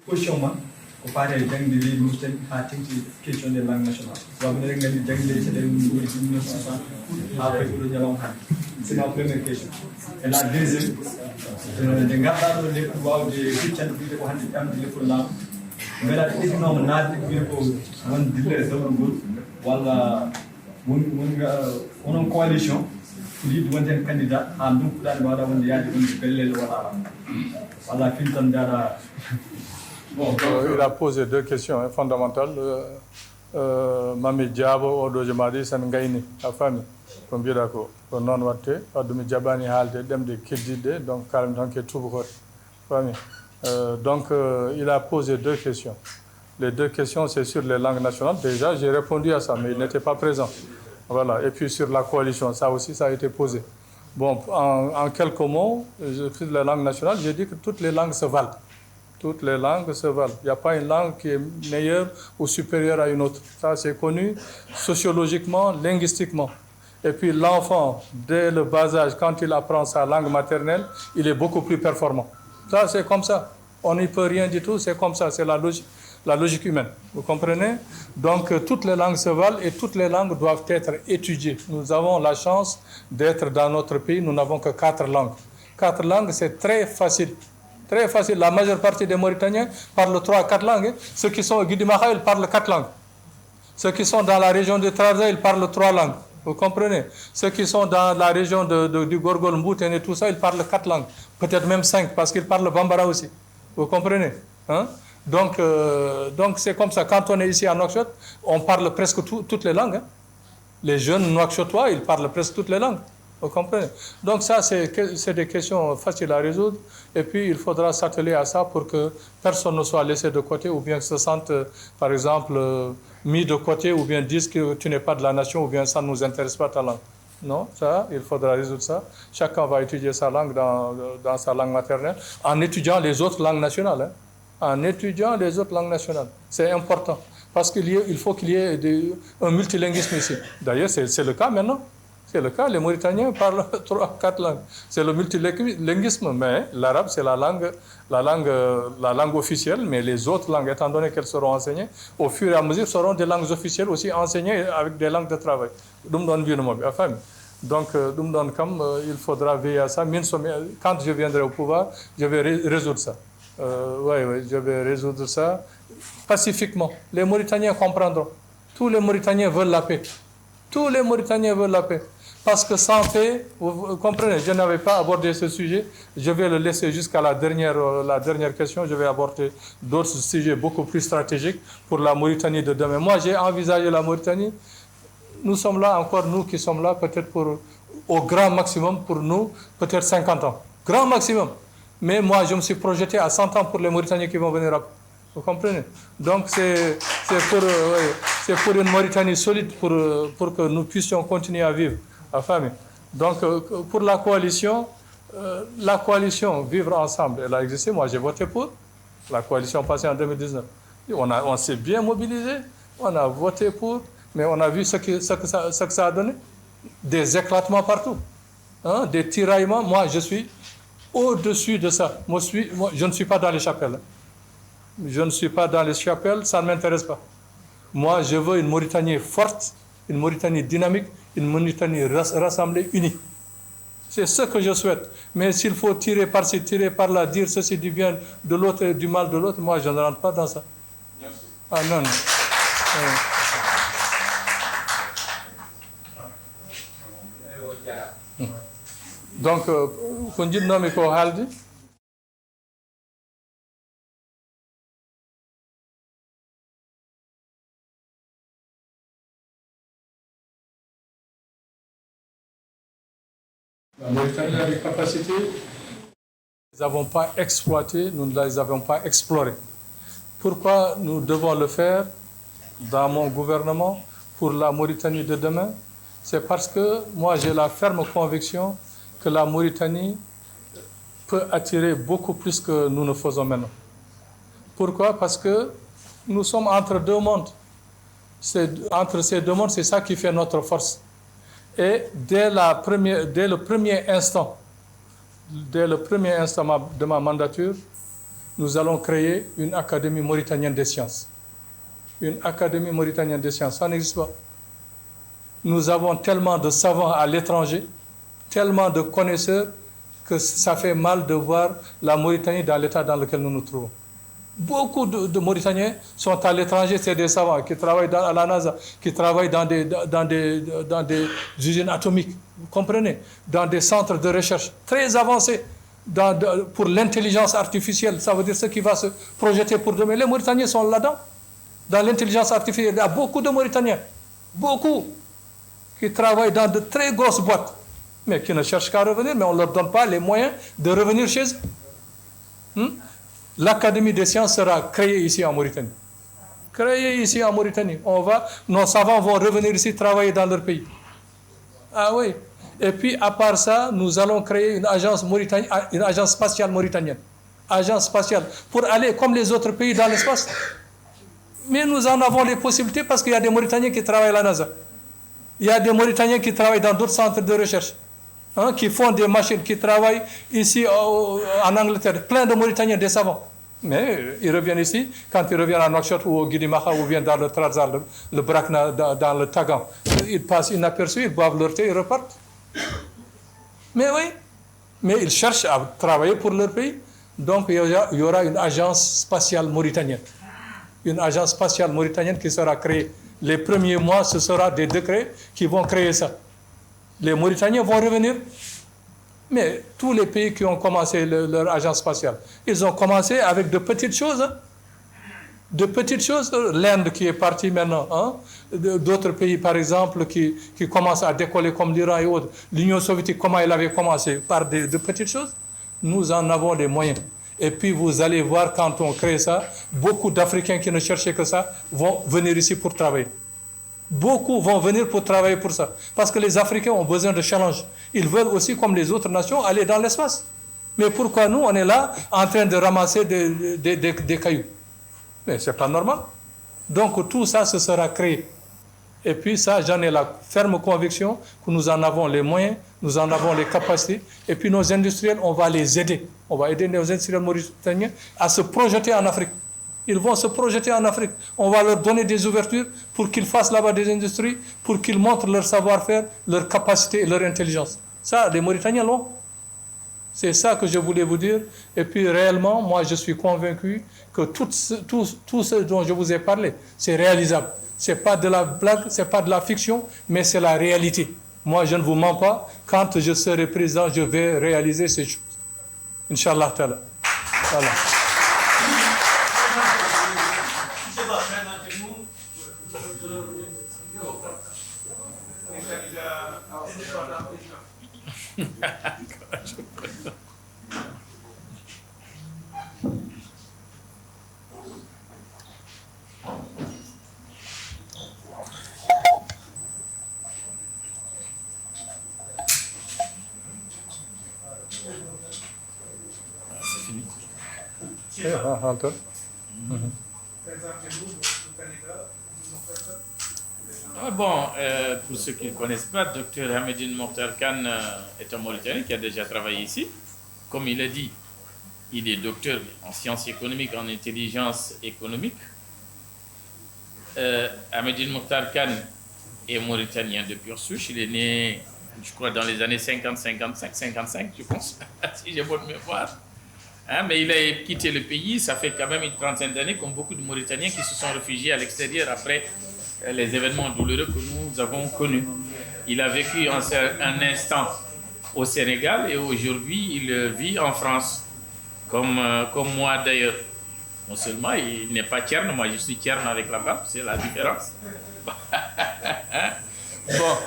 Question ma ko faare jangde leydi Mauritanie ha tengti question des langues nationales waɓe eɗen gandi jangde leydi seɗen woni 1960 ha fayi ɗo ñalawma hande c'est ma première question et la deuxième nde garɗa ɗo nde pour wawde huccande wiide ko hande ƴamde lefol laamu mbeɗa ɗeɗinoma naatde wiide ko won dillere sawru ngol walla wonon coalition pour yiɗde wonde hen candidat ha ndumpuɗani mbawaɗa wonde yaade wonde bellele waɗa walla fin tan jaɗa. Bon, il a posé deux questions fondamentales. Mami Diabo, Odo Jemadi, c'est une gaïne, la famille. Comme bien d'accord. Non, watte, Adumi Djabani Halde, Dem de Kedide, donc Karim Danke Touboukhot. Famille. Donc, il a posé deux questions. Les deux questions, c'est sur les langues nationales. Déjà, j'ai répondu à ça, mais il n'était pas présent. Voilà. Et puis sur la coalition, ça aussi, ça a été posé. Bon, en quelques mots, sur la langue nationale, j'ai dit que toutes les langues se valent. Toutes les langues se valent. Il n'y a pas une langue qui est meilleure ou supérieure à une autre. Ça, c'est connu sociologiquement, linguistiquement. Et puis l'enfant, dès le bas âge, quand il apprend sa langue maternelle, il est beaucoup plus performant. Ça, c'est comme ça. On n'y peut rien du tout, c'est comme ça, c'est la logique humaine. Vous comprenez? Donc, toutes les langues se valent et toutes les langues doivent être étudiées. Nous avons la chance d'être dans notre pays, nous n'avons que 4 langues. 4 langues, c'est très facile. Très facile. La majeure partie des Mauritaniens parlent 3 à 4 langues. Ceux qui sont au Guidimaha, ils parlent 4 langues. Ceux qui sont dans la région de Trarza, ils parlent 3 langues. Vous comprenez? Ceux qui sont dans la région du Gorgol, Mbouten et tout ça, ils parlent 4 langues. Peut-être même 5, parce qu'ils parlent Bambara aussi. Vous comprenez? Hein? Donc c'est comme ça. Quand on est ici à Nouakchott, on parle presque toutes les langues. Hein? Les jeunes Nouakchottois, ils parlent presque toutes les langues. Vous comprenez? Donc ça, c'est des questions faciles à résoudre. Et puis, il faudra s'atteler à ça pour que personne ne soit laissé de côté ou bien que se sente, par exemple, mis de côté ou bien disent que tu n'es pas de la nation ou bien ça ne nous intéresse pas ta langue. Non, ça, il faudra résoudre ça. Chacun va étudier sa langue dans sa langue maternelle en étudiant les autres langues nationales. Hein? En étudiant les autres langues nationales. C'est important. Parce qu'il faut qu'il y ait un multilinguisme ici. D'ailleurs, c'est le cas maintenant. C'est le cas, les Mauritaniens parlent 3, 4 langues. C'est le multilinguisme, mais l'arabe, c'est la langue officielle, mais les autres langues, étant donné qu'elles seront enseignées, au fur et à mesure, seront des langues officielles aussi enseignées avec des langues de travail. Donc, il faudra veiller à ça. Quand je viendrai au pouvoir, je vais résoudre ça. Oui, je vais résoudre ça pacifiquement. Les Mauritaniens comprendront. Tous les Mauritaniens veulent la paix. Tous les Mauritaniens veulent la paix. Parce que sans paix, vous comprenez, je n'avais pas abordé ce sujet. Je vais le laisser jusqu'à la dernière question. Je vais aborder d'autres sujets beaucoup plus stratégiques pour la Mauritanie de demain. Moi, j'ai envisagé la Mauritanie. Nous sommes là, encore nous qui sommes là, peut-être au grand maximum pour nous, peut-être 50 ans. Grand maximum. Mais moi, je me suis projeté à 100 ans pour les Mauritaniens qui vont venir après. Vous comprenez? Donc, c'est pour une Mauritanie solide pour que nous puissions continuer à vivre à famille. Donc, pour la coalition, Vivre Ensemble, elle a existé. Moi, j'ai voté pour la coalition passée en 2019. On s'est bien mobilisé, on a voté pour, mais on a vu ce que ça a donné. Des éclatements partout, hein, des tiraillements. Moi, je suis au-dessus de ça. Moi, je ne suis pas dans les chapelles. Je ne suis pas dans les chapelles, ça ne m'intéresse pas. Moi, je veux une Mauritanie forte, une Mauritanie dynamique, une Mauritanie rassemblée, unie. C'est ce que je souhaite. Mais s'il faut tirer par-ci, tirer par-là, dire ceci du bien de l'autre et du mal de l'autre, moi, je ne rentre pas dans ça. Ah non, non. Donc, ko jiɗnomi ko haalde La Mauritanie a des capacités. Nous ne les avons pas exploitées, nous ne les avons pas explorées. Pourquoi nous devons le faire dans mon gouvernement pour la Mauritanie de demain? C'est parce que moi j'ai la ferme conviction que la Mauritanie peut attirer beaucoup plus que nous ne faisons maintenant. Pourquoi? Parce que nous sommes entre deux mondes. Entre ces deux mondes, c'est ça qui fait notre force. Et dès le premier instant de ma mandature, nous allons créer une académie mauritanienne des sciences. Une académie mauritanienne des sciences, ça n'existe pas. Nous avons tellement de savants à l'étranger, tellement de connaisseurs, que ça fait mal de voir la Mauritanie dans l'état dans lequel nous nous trouvons. Beaucoup de Mauritaniens sont à l'étranger, c'est des savants qui travaillent à la NASA, qui travaillent dans des usines atomiques, vous comprenez, dans des centres de recherche très avancés pour l'intelligence artificielle, ça veut dire ce qui va se projeter pour demain. Les Mauritaniens sont là-dedans, dans l'intelligence artificielle. Il y a beaucoup de Mauritaniens, beaucoup, qui travaillent dans de très grosses boîtes, mais qui ne cherchent qu'à revenir, mais on ne leur donne pas les moyens de revenir chez eux. L'Académie des sciences sera créée ici en Mauritanie. Créée ici en Mauritanie. Nos savants vont revenir ici travailler dans leur pays. Ah oui. Et puis, à part ça, nous allons créer une agence spatiale mauritanienne. Agence spatiale. Pour aller, comme les autres pays, dans l'espace. Mais nous en avons les possibilités parce qu'il y a des Mauritaniens qui travaillent à la NASA. Il y a des Mauritaniens qui travaillent dans d'autres centres de recherche. Qui font des machines, qui travaillent ici en Angleterre. Plein de Mauritaniens, des savants. Mais ils reviennent ici, quand ils reviennent à Nouakchott ou au Guinée-Maha ou bien dans le Trarza, le Brakna, dans le Tagan, ils passent inaperçus, ils boivent leur thé, ils repartent. Mais oui, mais ils cherchent à travailler pour leur pays. Donc il y aura une agence spatiale mauritanienne. Une agence spatiale mauritanienne qui sera créée. Les premiers mois, ce sera des décrets qui vont créer ça. Les Mauritaniens vont revenir. Mais tous les pays qui ont commencé leur agence spatiale, ils ont commencé avec de petites choses. De petites choses. L'Inde qui est partie maintenant. D'autres pays, par exemple, qui commencent à décoller comme l'Iran et autres. L'Union soviétique, comment elle avait commencé? Par de petites choses. Nous en avons les moyens. Et puis vous allez voir, quand on crée ça, beaucoup d'Africains qui ne cherchaient que ça vont venir ici pour travailler. Beaucoup vont venir pour travailler pour ça. Parce que les Africains ont besoin de challenge. Ils veulent aussi, comme les autres nations, aller dans l'espace. Mais pourquoi nous, on est là en train de ramasser des cailloux? Mais ce n'est pas normal. Donc tout ça, ce sera créé. Et puis ça, j'en ai la ferme conviction que nous en avons les moyens, nous en avons les capacités. Et puis nos industriels, on va les aider. On va aider nos industriels mauritaniens à se projeter en Afrique. Ils vont se projeter en Afrique. On va leur donner des ouvertures pour qu'ils fassent là-bas des industries, pour qu'ils montrent leur savoir-faire, leur capacité et leur intelligence. Ça, les Mauritaniens l'ont. C'est ça que je voulais vous dire. Et puis réellement, moi, je suis convaincu que tout ce dont je vous ai parlé, c'est réalisable. Ce n'est pas de la blague, ce n'est pas de la fiction, mais c'est la réalité. Moi, je ne vous mens pas. Quand je serai président, je vais réaliser ces choses. Inch'Allah ta'ala. Voilà. Pour ceux qui ne connaissent pas, Dr Hamedine Mokhtar Khan est un Mauritanien qui a déjà travaillé ici. Comme il a dit, il est docteur en sciences économiques, en intelligence économique. Hamedine Mokhtar Khan est mauritanien de pure souche. Il est né, je crois, dans les années 55, je pense, si j'ai bonne mémoire. Mais il a quitté le pays, ça fait quand même une trentaine d'années, comme beaucoup de Mauritaniens qui se sont réfugiés à l'extérieur après les événements douloureux que nous avons connus. Il a vécu un instant au Sénégal et aujourd'hui il vit en France, comme moi d'ailleurs. Non seulement il n'est pas terne, moi je suis terne avec la barbe, c'est la différence. Bon,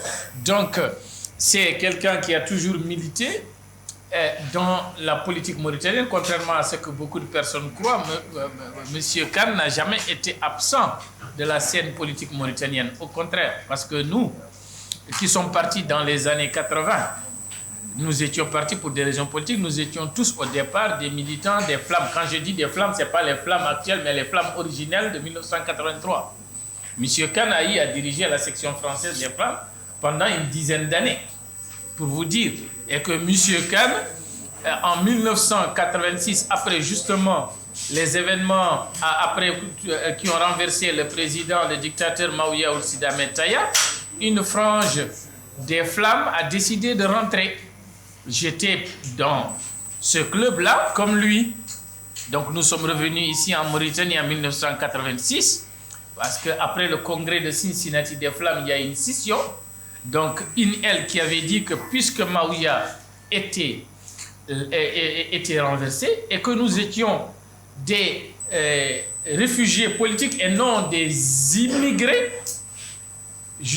donc c'est quelqu'un qui a toujours milité dans la politique mauritanienne, contrairement à ce que beaucoup de personnes croient. M. Kane n'a jamais été absent de la scène politique mauritanienne. Au contraire, parce que nous, qui sommes partis dans les années 80, nous étions partis pour des raisons politiques, nous étions tous au départ des militants des flammes. Quand je dis des flammes, ce n'est pas les flammes actuelles, mais les flammes originelles de 1983. M. Kane a dirigé la section française des flammes pendant une dizaine d'années, pour vous dire. Et que M. Kane, en 1986, après justement les événements qui ont renversé le président, le dictateur Maouya Ould Sidi Ahmed Taya, une frange des flammes a décidé de rentrer. J'étais dans ce club-là comme lui. Donc nous sommes revenus ici en Mauritanie en 1986, parce qu'après le congrès de Cincinnati des flammes, il y a une scission. Donc INL qui avait dit que puisque Maouya était renversé et que nous étions des réfugiés politiques et non des immigrés,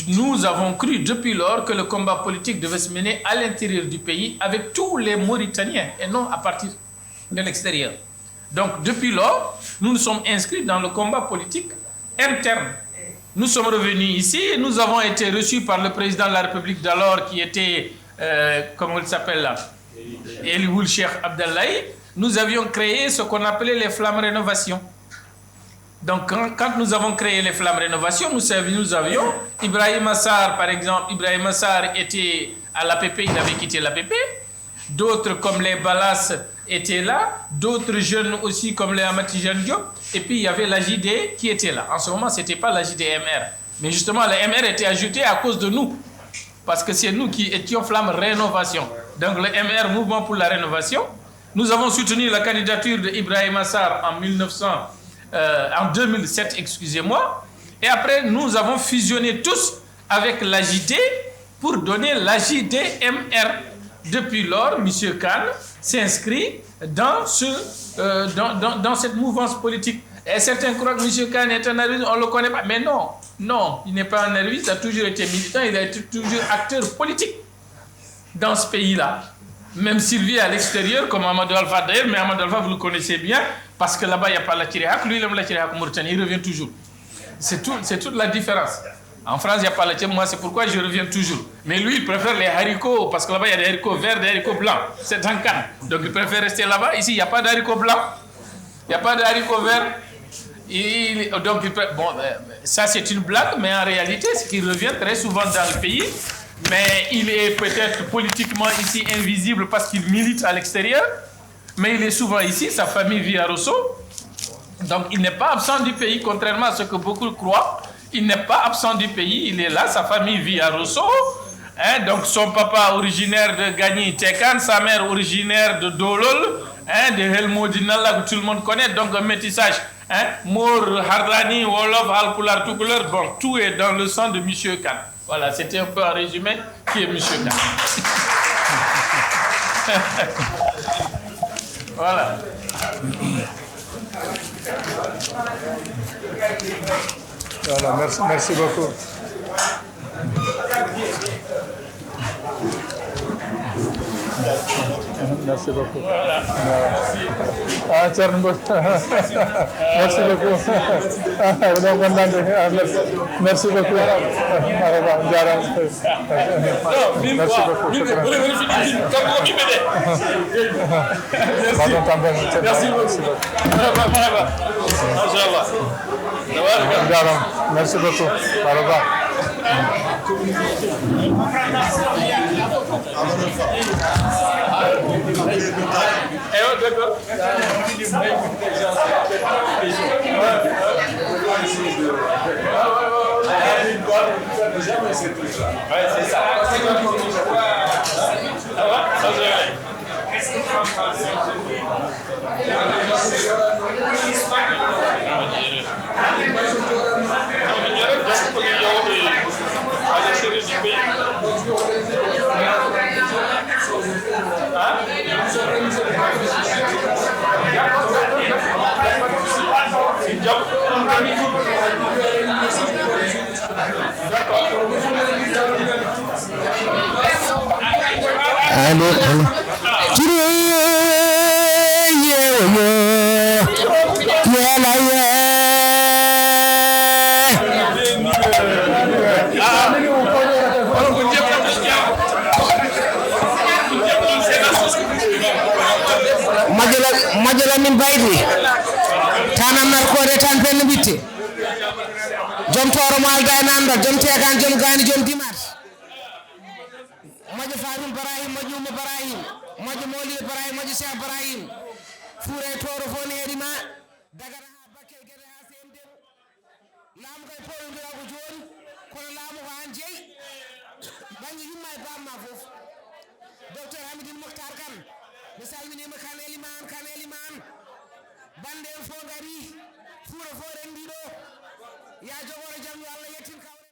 nous avons cru depuis lors que le combat politique devait se mener à l'intérieur du pays avec tous les Mauritaniens et non à partir de l'extérieur. Donc depuis lors, nous nous sommes inscrits dans le combat politique interne. Nous sommes revenus ici et nous avons été reçus par le président de la République d'alors qui était, comment il s'appelle là, Eli Ould Cheikh Abdallahi. Nous avions créé ce qu'on appelait les flammes rénovation. Donc, quand nous avons créé les flammes rénovation, nous avions Ibrahim Assar, par exemple. Ibrahim Assar était à l'APP, il avait quitté l'APP. D'autres, comme les Balas, étaient là. D'autres jeunes aussi, comme les Amati Jeanne Diop. Et puis, il y avait la JD qui était là. En ce moment, ce n'était pas la JDMR. Mais justement, la MR était ajoutée à cause de nous. Parce que c'est nous qui étions flamme rénovation. Donc, le MR, Mouvement pour la rénovation. Nous avons soutenu la candidature d'Ibrahim Assar en 2007, excusez-moi. Et après, nous avons fusionné tous avec l'AJD pour donner l'AJDMR. Depuis lors, M. Kane s'inscrit dans cette mouvance politique. Et certains croient que M. Kane est un arriviste, on ne le connaît pas. Mais non, non, il n'est pas un arriviste, il a toujours été militant, il a été toujours acteur politique dans ce pays-là. Même s'il vit à l'extérieur, comme Amadou Alpha d'ailleurs, mais Amadou Alpha, vous le connaissez bien, parce que là-bas, il n'y a pas la Tiréhak, lui, il aime la Tiréhak Mauritanie, il revient toujours. C'est toute la différence. En France, il n'y a pas la Tiréhak, moi, c'est pourquoi je reviens toujours. Mais lui, il préfère les haricots, parce que là-bas, il y a des haricots verts, des haricots blancs. C'est un Kane. Donc, il préfère rester là-bas. Ici, il n'y a pas d'haricots blancs, il n'y a pas de haricots verts. Bon, ça, c'est une blague, mais en réalité, c'est qu'il revient très souvent dans le pays. Mais il est peut-être politiquement ici invisible parce qu'il milite à l'extérieur. Mais il est souvent ici, sa famille vit à Rosso. Donc il n'est pas absent du pays, contrairement à ce que beaucoup croient. Il n'est pas absent du pays, il est là, sa famille vit à Rosso. Hein, donc son papa originaire de Gagny Tekan, sa mère originaire de Dolol, de Helmodinala que tout le monde connaît, donc un métissage. Mour, Hardani, Wolof, Halpular, tout couleur, bon, tout est dans le sang de M. Kane. Voilà, c'était un peu en résumé qui est M. Kane. Voilà. Voilà, merci beaucoup. Merci beaucoup. Voilà. Ah, Thierno Mbodj. Merci beaucoup. Merci beaucoup. Merci beaucoup. Merci beaucoup. Merci beaucoup. D'accord. majala min baydi tanam nar ko de tan pen bitti jom toro mal day nanda jom tekan jom gani jom dimat majo farim ibrahim majo mo ibrahim majo moli ibrahim majo cheikh ibrahim fure toro fo needi ma dagara ha bakke gede ha semde lam kay polo ndira ko joni kono lamu ko an jeyi bangi yimma e bamma fof docteur Hamidine Mokhtar Kane mi salminima Kane Eliman bande fo gari furo fo rendiɗo ya jogoro jam yo Allah yettin